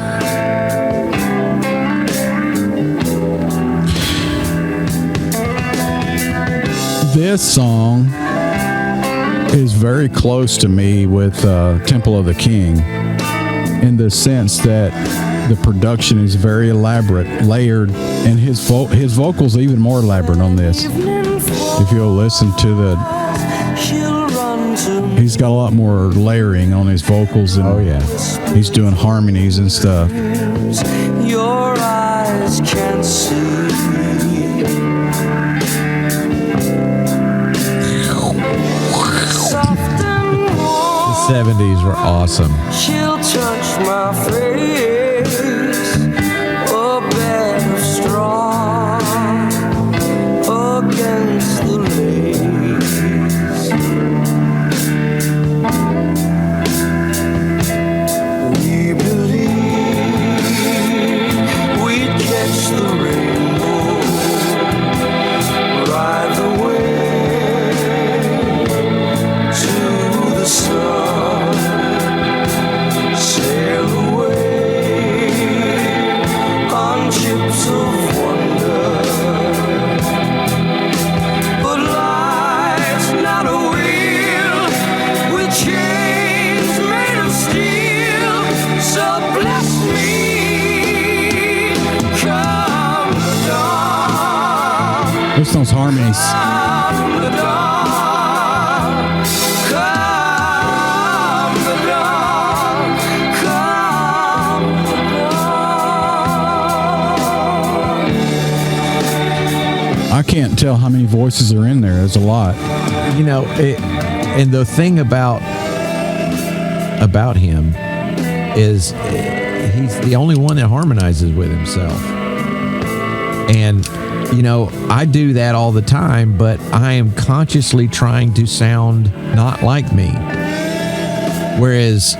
[SPEAKER 2] This song is very close to me with Temple of the King, in the sense that the production is very elaborate, layered, and his vocals are even more elaborate on this. If you'll listen to he's got a lot more layering on his vocals, and he's doing harmonies and stuff.
[SPEAKER 3] Your eyes can't see.
[SPEAKER 1] The 70s were awesome.
[SPEAKER 3] She'll touch my face, a bed of straw against the lace. We believe we'd catch the rainbow, ride the wave to the sun, sail away on ships of wonder. But life's not a wheel with chains made of steel. So bless me, come the dawn,
[SPEAKER 2] This song's harmonies.
[SPEAKER 3] come the dawn, come the dawn, come the dawn.
[SPEAKER 2] I can't tell how many voices are in there. There's a lot.
[SPEAKER 1] And the thing about him is he's the only one that harmonizes with himself. And, I do that all the time, but I am consciously trying to sound not like me. Whereas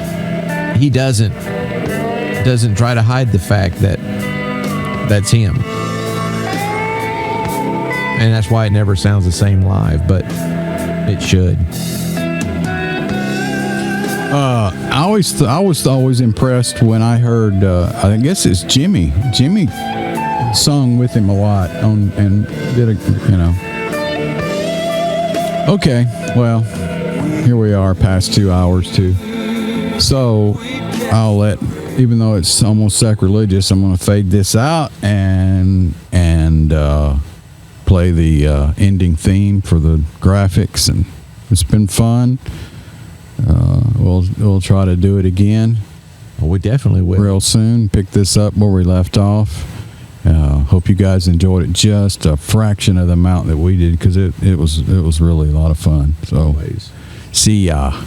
[SPEAKER 1] he doesn't try to hide the fact that that's him. And that's why it never sounds the same live, but it should.
[SPEAKER 2] I was always impressed when I heard. I guess it's Jimmy. Jimmy sung with him a lot and did a. Okay, well, here we are, past 2 hours too. So I'll let, even though it's almost sacrilegious, I'm going to fade this out and play the ending theme for the graphics, and it's been fun. We'll try to do it again.
[SPEAKER 1] Well, we definitely will.
[SPEAKER 2] Real soon. Pick this up where we left off. Hope you guys enjoyed it just a fraction of the amount that we did, because it was really a lot of fun. So, see ya.